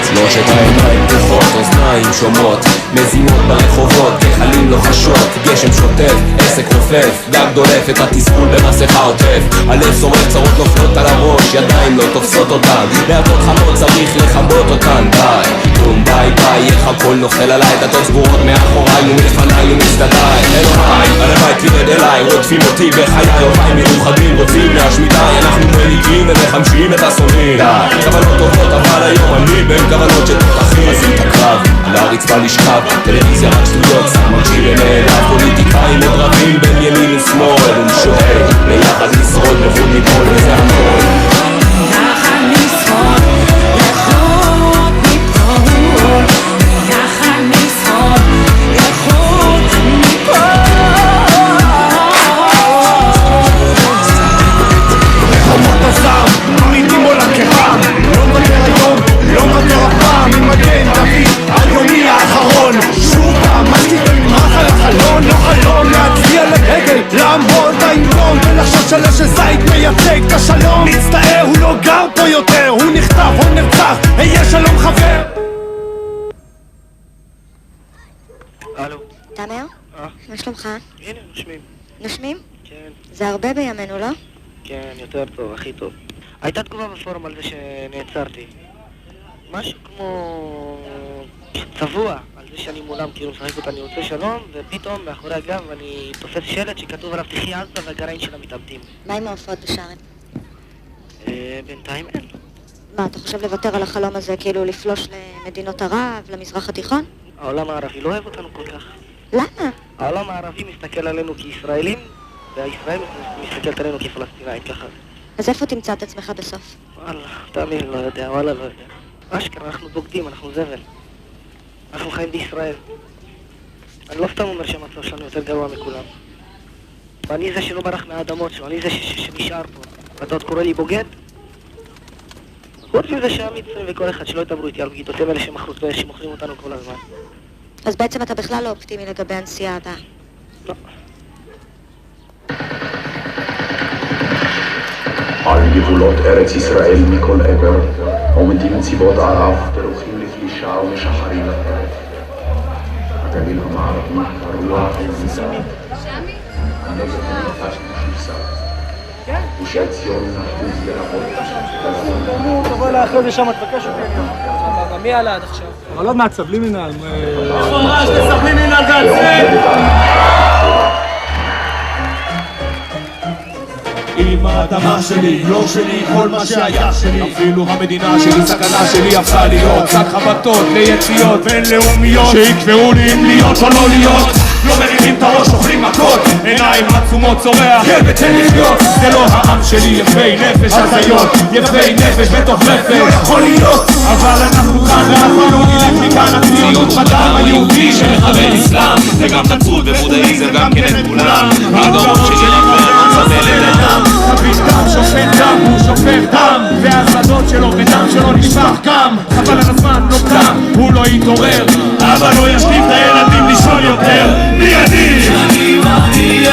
שלושת העיניים פתוחות, אוזניים שומעות, מזימות ברחובות, גחלים לוחשות, גשם שוטף, עסק רופף, גג דולף את התסכול במסכה עוטף, הלב שורף, צרות נופלות על הראש, ידיים לא תופסות אותן, להבות חמות צריך לכבות אותן, ביי, בום ביי ביי, איך הכל נופל עליי, דלתות סגורות מאחוריי ומלפניי ומצדדיי, אלוהיי, הלוואי תרד אליי, רודפים אותי בחיי, אוהבים מיוחדים, רוצים להשמידיי, אנחנו מליקים ומחמשים את השונאים, די, כוונות טובות אבל היום אני בין כוונות שתותחים, עשים את הקרב, על הרצפה לשכב, טלוויזיה רק שטויות, מרשים אליו, פוליטיקאים עוד רבים בין ימין ושמאל, הוא שואל, ביחד לשרוד, לחוד מכל וזה הכל. ביחד לשרוד, לחוד מכל, ביחד לשרוד, לחוד מכל.
רחובות הזר, מרידים מול הקרם, לא מוותר היום, לא מוותר הפעם, עם מגן דוד, על יומי האחרון, שוב פעם, מסתירים רק על החלון, לא חלום, להצביע לדגל, לעמוד בהמנון, ולחשוב שלש זית מייצג את השלום, מצטער, הוא לא גר פה יותר, הוא נחטף, הוא נרצח, היה שלום חבר.
הלו.
תאמר? מה שלומך?
הנה, נושמים.
נושמים?
כן.
זה הרבה בימינו, לא?
כן, יותר טוב, הכי טוב. הייתה תגובה בפורום על זה שנעצרתי. משהו כמו צבוע על זה שאני מולם, כאילו משחק אותה אני רוצה שלום, ופתאום מאחורי הגב אני תופס שלט שכתוב עליו תחי עזה והגרעין של המתאבדים.
מה עם ההופעות בשארם?
בינתיים אין.
מה, אתה חושב לוותר על החלום הזה, כאילו לפלוש למדינות ערב, למזרח התיכון?
העולם הערבי לא אוהב אותנו כל כך.
למה?
העולם הערבי מסתכל עלינו כישראלים, והישראל מסתכלת עלינו כפלסטינאים ככה.
אז איפה תמצא את עצמך בסוף?
וואלה, תאמין, לא יודע, וואלה, לא יודע. אשכרה, אנחנו בוגדים, אנחנו זבל. אנחנו חיים בישראל. אני לא סתם אומר שהמצב שלנו יותר גרוע מכולם. ואני זה שלא ברח מהאדמות שלו, אני זה שנשאר פה. ואתה עוד קורא לי בוגד? חוץ מזה שהמצרים וכל אחד שלא ידברו איתי על בגידות, הם אלה שמוכרים אותנו כל הזמן.
אז בעצם אתה בכלל לא אופטימי לגבי הנסיעה הבאה.
לא.
על גבולות ארץ ישראל מכל עבר עומדים צבאות ערב דרוכים לפלישה ומשחרים לטרף. הגליל המערבי, הרוח היחידה, הנגב הנפש נשוסה, גושי הציון נחוז לרבות.
תבוא לאחרי זה שם, תבקש אותי. מי עלה עד עכשיו?
אבל עוד מעט סבלי מנהל.
איך אמרה שתסבלי מנהל בעצמי?
עם האדמה שלי, לא שלי, כל מה שהיה שלי. אפילו המדינה שלי, סכנה שלי הפכה להיות שק חבטות ליציאות בינלאומיות שיקבעו לי אם להיות או לא להיות. לא מרימים את הראש, אוכלים מכות, עיניים עצומות צורח, כן ותן לחיות. זה לא העם שלי, יפי נפש הזיות, יפי נפש בתוך רפש, לא יכול להיות. אבל אנחנו כאן ואנחנו לא נלך מכאן. הציונות בדם היהודי שמכבד אסלאם, זה גם נצרות ובודהיזם, גם כן את כולם. הגאון שלי מצווה לדם, תבין דם שופט דם, הוא שופך דם, והשדות שלו ודם שלו נשפך גם. חבל על הזמן לא קם, הוא לא יתעורר. אבא לא ישליף את הילדים לשאול יותר. מי אני? אני ידעתי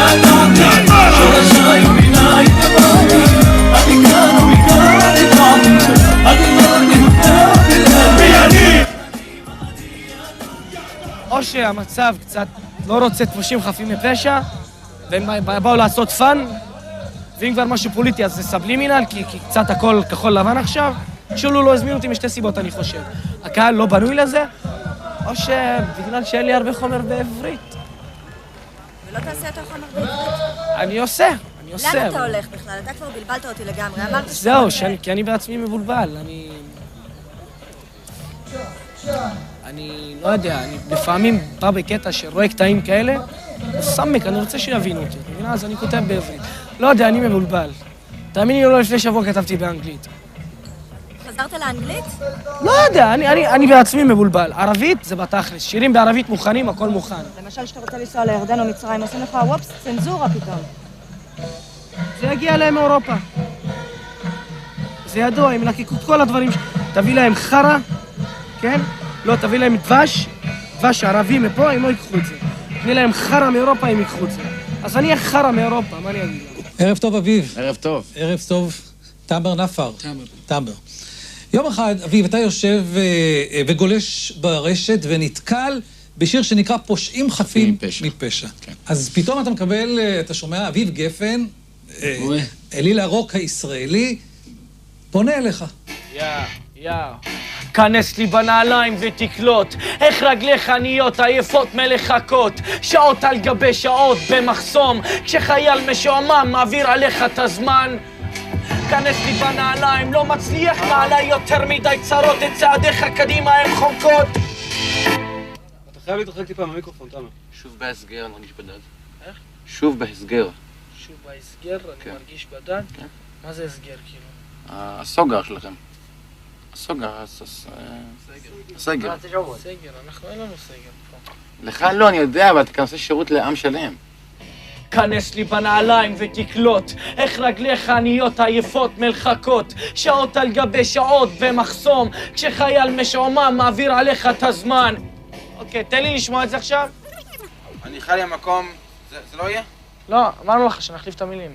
שורשיי ומיני תבעתי. אני כאן ומכאן התרעתי. אני לא נמתח בלב. מי אני?
או שהמצב קצת לא רוצה תפושים חפים מפשע, והם באו לעשות פאן, ואם כבר משהו פוליטי אז זה סבלימינל, כי קצת הכל כחול לבן עכשיו. שולו לא הזמין אותי משתי סיבות, אני חושב. הקהל לא בנוי לזה, או שבגלל שאין לי הרבה חומר בעברית.
ולא תעשה יותר חומר בעברית?
אני עושה.
לאן אתה הולך בכלל? אתה כבר בלבלת אותי לגמרי, אמרת
זהו, כי אני בעצמי מבולבל, אני לא יודע, אני לפעמים בא בקטע שרואה קטעים כאלה, סמק, אני רוצה שיבינו אותי, אז אני כותב בעברית. לא יודע, אני מבולבל. תאמיני לי, לא לפני שבוע כתבתי באנגלית.
חזרת לאנגלית?
לא יודע, אני בעצמי מבולבל. ערבית זה בתכלס, שירים בערבית מוכנים, הכל מוכן.
למשל, שאתה רוצה לנסוע לירדן או מצרים, עושים לך וופס, צנזורה פתאום.
זה יגיע להם מאירופה. זה ידוע, הם ילקקו את כל הדברים. תביא להם חרה, כן? לא, תביא להם דבש ערבי מפה, הם לא ייקחו את זה. תביא להם חרה מאירופה, הם ייקחו את זה. אז אני אהיה חרה מאירופה, מה אני אגיד?
ערב טוב, אביב.
ערב טוב.
ערב טוב, תאמר נפר. תאמר. יום אחד, אביב, אתה יושב וגולש ברשת ונתקל בשיר שנקרא פושעים חפים מפשע. אז פתאום אתה מקבל, אתה שומע, אביב גפן, אליל הרוק הישראלי, פונה אליך.
כנס לי בנעליים ותקלוט, איך רגליך נהיות עייפות מלחכות, שעות על גבי שעות במחסום, כשחייל משועמם מעביר עליך את הזמן. כנס לי בנעליים, לא מצליח מעלה יותר מדי צרות, את צעדיך קדימה הם חומקות.
אתה חייב להתרחק טיפה מהמיקרופון, תאמר.
שוב בהסגר, אני מרגיש בדד. איך? שוב בהסגר.
שוב בהסגר, אני מרגיש בדד? מה זה הסגר כאילו?
הסוגר שלכם. הסוגר, הסגר.
סגר, אנחנו אין לנו סגר פה.
לך לא, אני יודע, אבל אתה עושה שירות לעם שלם.
כנס לי בנעליים ותקלוט, איך רגליך נהיות עייפות מלחכות, שעות על גבי שעות במחסום, כשחייל משועמם מעביר עליך את הזמן. אוקיי, תן לי לשמוע את זה עכשיו.
אני חי למקום, זה לא יהיה?
לא, אמרנו לך שנחליף את המילים.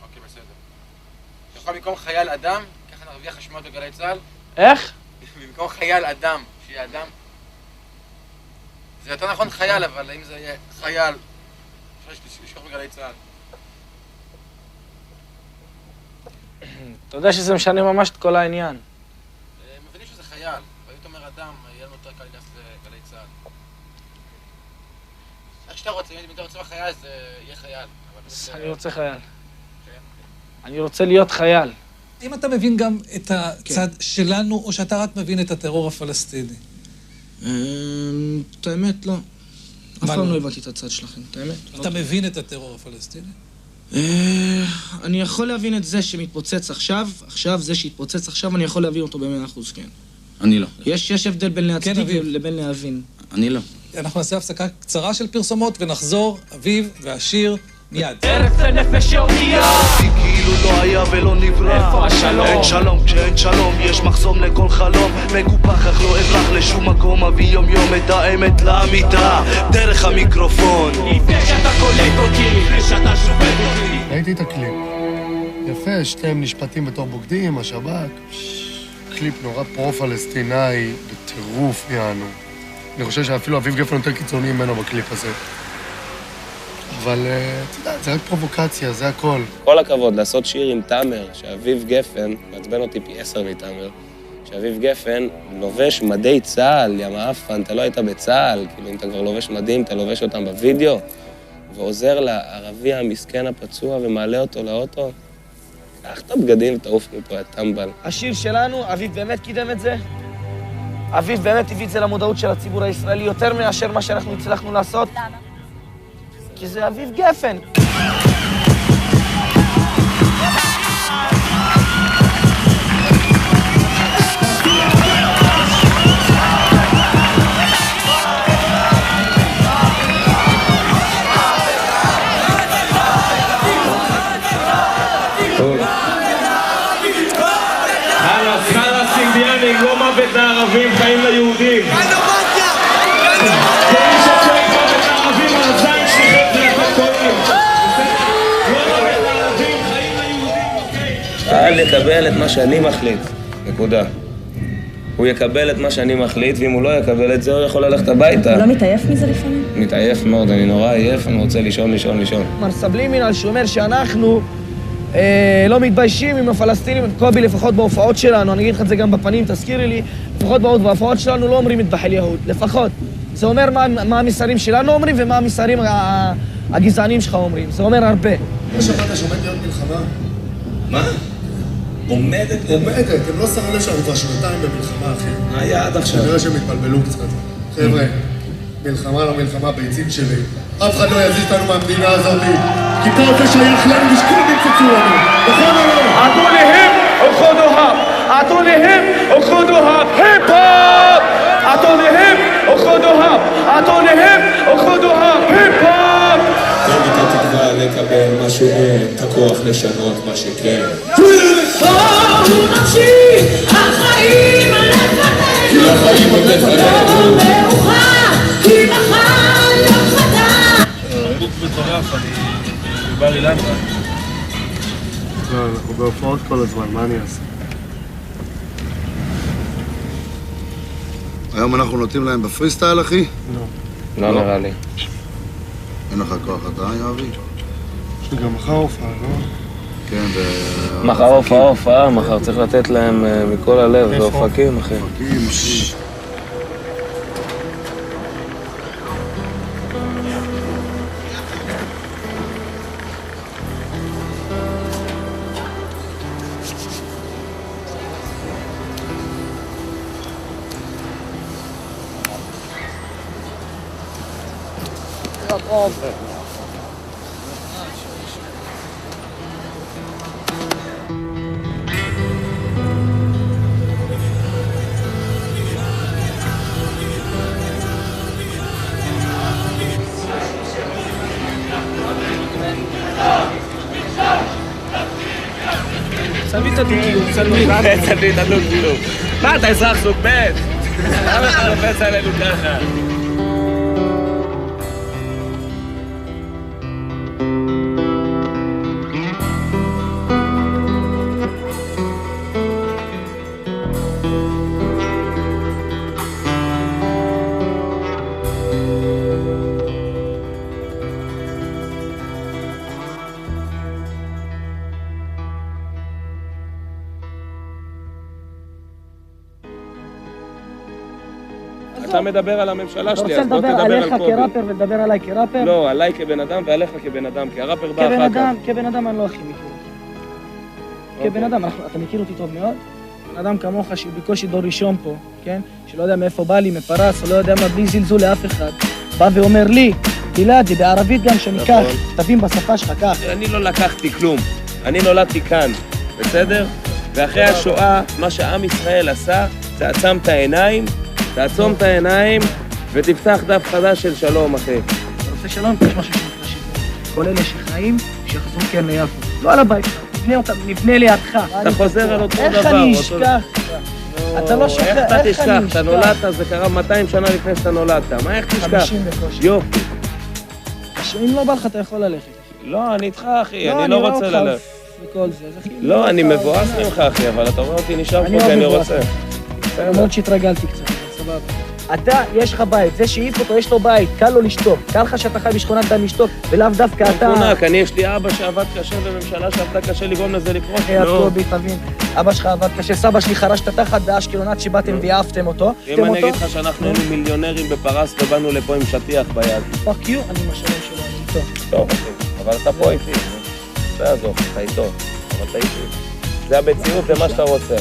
אוקיי, בסדר. יכול במקום חייל אדם, ככה נרוויח חשמל בגלי צה"ל?
איך?
במקום חייל אדם, שיהיה אדם. זה יותר נכון חייל, אבל אם זה יהיה חייל, אפשר לשכוח בגלי צה"ל.
אתה יודע שזה משנה ממש את כל העניין.
מבינים שזה חייל, והיית אומר אדם, יהיה לנו יותר קל להיכנס לגלי צה"ל. איך שאתה רוצה, אם אתה רוצה בחייל, זה יהיה חייל.
אני רוצה חייל. אני רוצה להיות חייל.
אם אתה מבין גם את הצד שלנו, או שאתה רק מבין את הטרור הפלסטיני?
את האמת, לא. אף פעם לא הבנתי את הצד שלכם, את האמת.
אתה מבין את הטרור הפלסטיני?
אני יכול להבין את זה שמתפוצץ עכשיו, זה שהתפוצץ עכשיו, אני יכול להבין אותו ב100%, כן.
אני לא.
יש הבדל בין להצדיק לבין להבין.
אני לא.
אנחנו נעשה הפסקה קצרה של פרסומות ונחזור, אביב והשיר מיד.
ערב לנפש יומיה
כאילו לא היה ולא נברא.
איפה השלום?
אין שלום, כשאין שלום יש מחסום לכל חלום. מקופח אך לא אברח לשום מקום, אביא יום יום את האמת לאמיתה דרך המיקרופון.
לפני שאתה קולט אותי, לפני שאתה שובת אותי.
ראיתי את הקליפ. יפה, שתיהם נשפטים בתור בוגדים, השב"כ. קליפ נורא פרו-פלסטיני, בטירוף יענו. אני חושב שאפילו אביב גפן יותר קיצוני ממנו בקליפ הזה. אבל, אתה יודע, זה רק פרובוקציה, זה הכל.
כל הכבוד, לעשות שיר עם תאמר, שאביב גפן, מעצבן אותי פי 10 מתאמר, שאביב גפן לובש מדי צה"ל, יא מאפן, אתה לא היית בצה"ל, כאילו אם אתה כבר לובש מדים, אתה לובש אותם בווידאו, ועוזר לערבי המסכן הפצוע ומעלה אותו לאוטו. קח את הבגדים ותעוף מפה, יא טמבל.
השיר שלנו, אביב באמת קידם את זה? אביב באמת הביא את זה למודעות של הציבור הישראלי יותר מאשר מה שאנחנו הצלחנו לעשות?
למה?
כי זה אביב גפן.
חלאס, אינדיאנים, לא מוות לערבים, חיים ליהודים. היהודים. ומי שצריך לדפוק את הערבים על הזין שלכם זה אתה טועים. לא רק את הערבים, חיים היהודים, אוקיי?
אל יקבל את מה שאני מחליט, נקודה. הוא יקבל את מה שאני מחליט, ואם הוא לא יקבל את זה, הוא יכול ללכת הביתה.
הוא לא מתעייף מזה לפעמים?
מתעייף מאוד, אני נורא עייף, אני רוצה לישון.
מר סבלימינל שאומר שאנחנו לא מתביישים עם הפלסטינים, קובי לפחות בהופעות שלנו, אני אגיד לך את זה גם בפנים, תזכירי לי, לפחות בהופעות שלנו לא אומרים מטבח אל יהוד, לפחות. זה אומר מה המסרים שלנו אומרים ומה המסרים הגזענים שלך אומרים, זה אומר הרבה.
לא שמעת שעומד להיות מלחמה?
מה? עומדת?
הם לא שמו לב שאנחנו כבר שנתיים במלחמה, אחי.
מה היה עד עכשיו?
כנראה שהם התבלבלו קצת. חבר'ה, מלחמה לא מלחמה, ביצים שלי. אף אחד לא יזיז אותנו מהמדינה הזאת, כי פה זה שייך לנו ושכולם יצצו לנו. נכון או לא?
אדוניהם וחודוהם, אדוניהם וחודוהם, היפ-הופ! אדוניהם וחודוהם, אדוניהם וחודוהם, היפ-הופ!
תן לי את התקווה לקבל מה שאין, את הכוח לשנות מה שכן.
בואו נמשיך, החיים לפנינו, כי החיים עוד לפנינו, מאוחר, כי מחר יום חדש.
בוק מטורף, אני בבר אילן רק.
לא, אנחנו בהופעות כל הזמן, מה אני אעשה?
היום אנחנו נותנים להם בפרי סטייל, אחי?
לא נראה לי.
אין לך כוח אתה, יואבי?
יש לי גם מחר הופעה, לא?
כן,
מחר הופעה, מחר צריך לתת להם מכל הלב, זה אופקים, אחי.
אופקים, אחי.
צלמי את הדו-קיום, צלמי.
צלמי את הדו-קיום. מה, אתה אזרח סוג ב'? למה אתה לופץ עלינו ככה? אתה מדבר על הממשלה שלי, אז בוא תדבר על קובי.
אתה רוצה לדבר עליך כראפר ולדבר עליי כראפר?
לא, עליי כבן אדם ועליך כבן אדם, כי הראפר בא אחר כך.
כבן אדם אני לא הכי מכיר אותי. כבן אדם, אתה מכיר אותי טוב מאוד? בן אדם כמוך שבקושי דור ראשון פה, כן? שלא יודע מאיפה בא לי, מפרס, או לא יודע מה, בלי זלזול לאף אחד. בא ואומר לי, בלעדי, בערבית גם שאני כך, תבין בשפה שלך כך.
אני לא לקחתי כלום, אני נולדתי כאן, בסדר? ואחרי השואה, מה שעם ישראל עשה, זה עצם את העיניים, תעצום את העיניים ותפתח דף חדש של שלום, אחי.
אתה רוצה שלום? יש משהו שנקרא שחרור. כל אלה שחיים, שיחזרו כן ליפו. לא על הבית שלך, נבנה לידך.
אתה חוזר על אותו דבר.
איך אני אשכח? אתה לא שוכח,
איך אתה תשכח? אתה נולדת, זה קרה 200 שנה לפני שאתה נולדת. מה, איך תשכח?
50 בקושי.
יופי.
אם לא בא לך, אתה יכול ללכת.
לא, אני איתך, אחי, אני לא רוצה ללכת.
וכל זה, אז אחי...
לא, אני מבואס ממך, אחי, אבל אתה רואה אותי נשאר פה כי אני רוצה.
למרות שהתרגלתי קצת, סבבה. אתה, יש לך בית, זה שהעיף אותו, יש לו בית, קל לו לשתוק. קל לך שאתה חי בשכונת דם לשתוק, ולאו דווקא אתה...
מפונק, יש לי אבא שעבד קשה וממשלה שעבדה קשה לגרום לזה לקרות.
קובי, תבין, אבא שלך עבד קשה, סבא שלי חרש את התחת באשקלון עד שבאתם ויעפתם אותו.
אם אני אגיד לך שאנחנו היינו מיליונרים בפרס ובאנו לפה עם שטיח ביד.
פאק יו, אני משלם שלו, אני איתו.
טוב, אבל אתה פה איתי. זה יעזור, אתה איתו, אבל אתה איתי. זה המציאות, זה מה שאתה רוצה.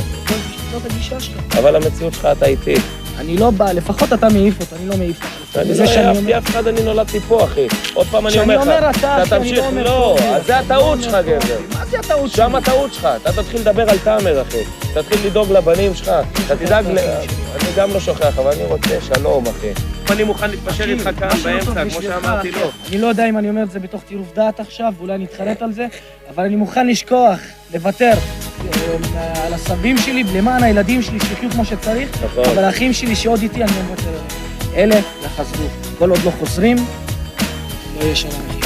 זאת הגישה שלך.
אבל המציאות שלך, אתה איתי.
אני לא בא, לפחות אתה מעיף אותו, אני לא מעיף אותו.
אני לא העפתי אף אחד, אני נולדתי פה, אחי. עוד פעם אני אומר לך.
שאני אומר אתה,
שאני לא אומר... לא, אז זה הטעות שלך, גבר.
מה זה הטעות שלך?
שם הטעות שלך. אתה תתחיל לדבר על תאמר, אחי. תתחיל לדאוג לבנים שלך. אתה תדאג ל... אני גם לא שוכח, אבל אני רוצה שלום, אחי. אני מוכן להתפשר איתך כאן באמצע, כמו שאמרתי לו.
אני לא יודע אם אני אומר את זה בתוך טירוף דעת עכשיו, ואולי נתחרט על זה, אבל אני מוכן לשכוח, לוותר
על הסבים שלי, למען הילדים שלי שיחיו כמו שצריך, אבל האחים שלי שעוד איתי אני לא מוותר. אלה יחזרו. כל עוד לא חוזרים, לא יהיה שלום.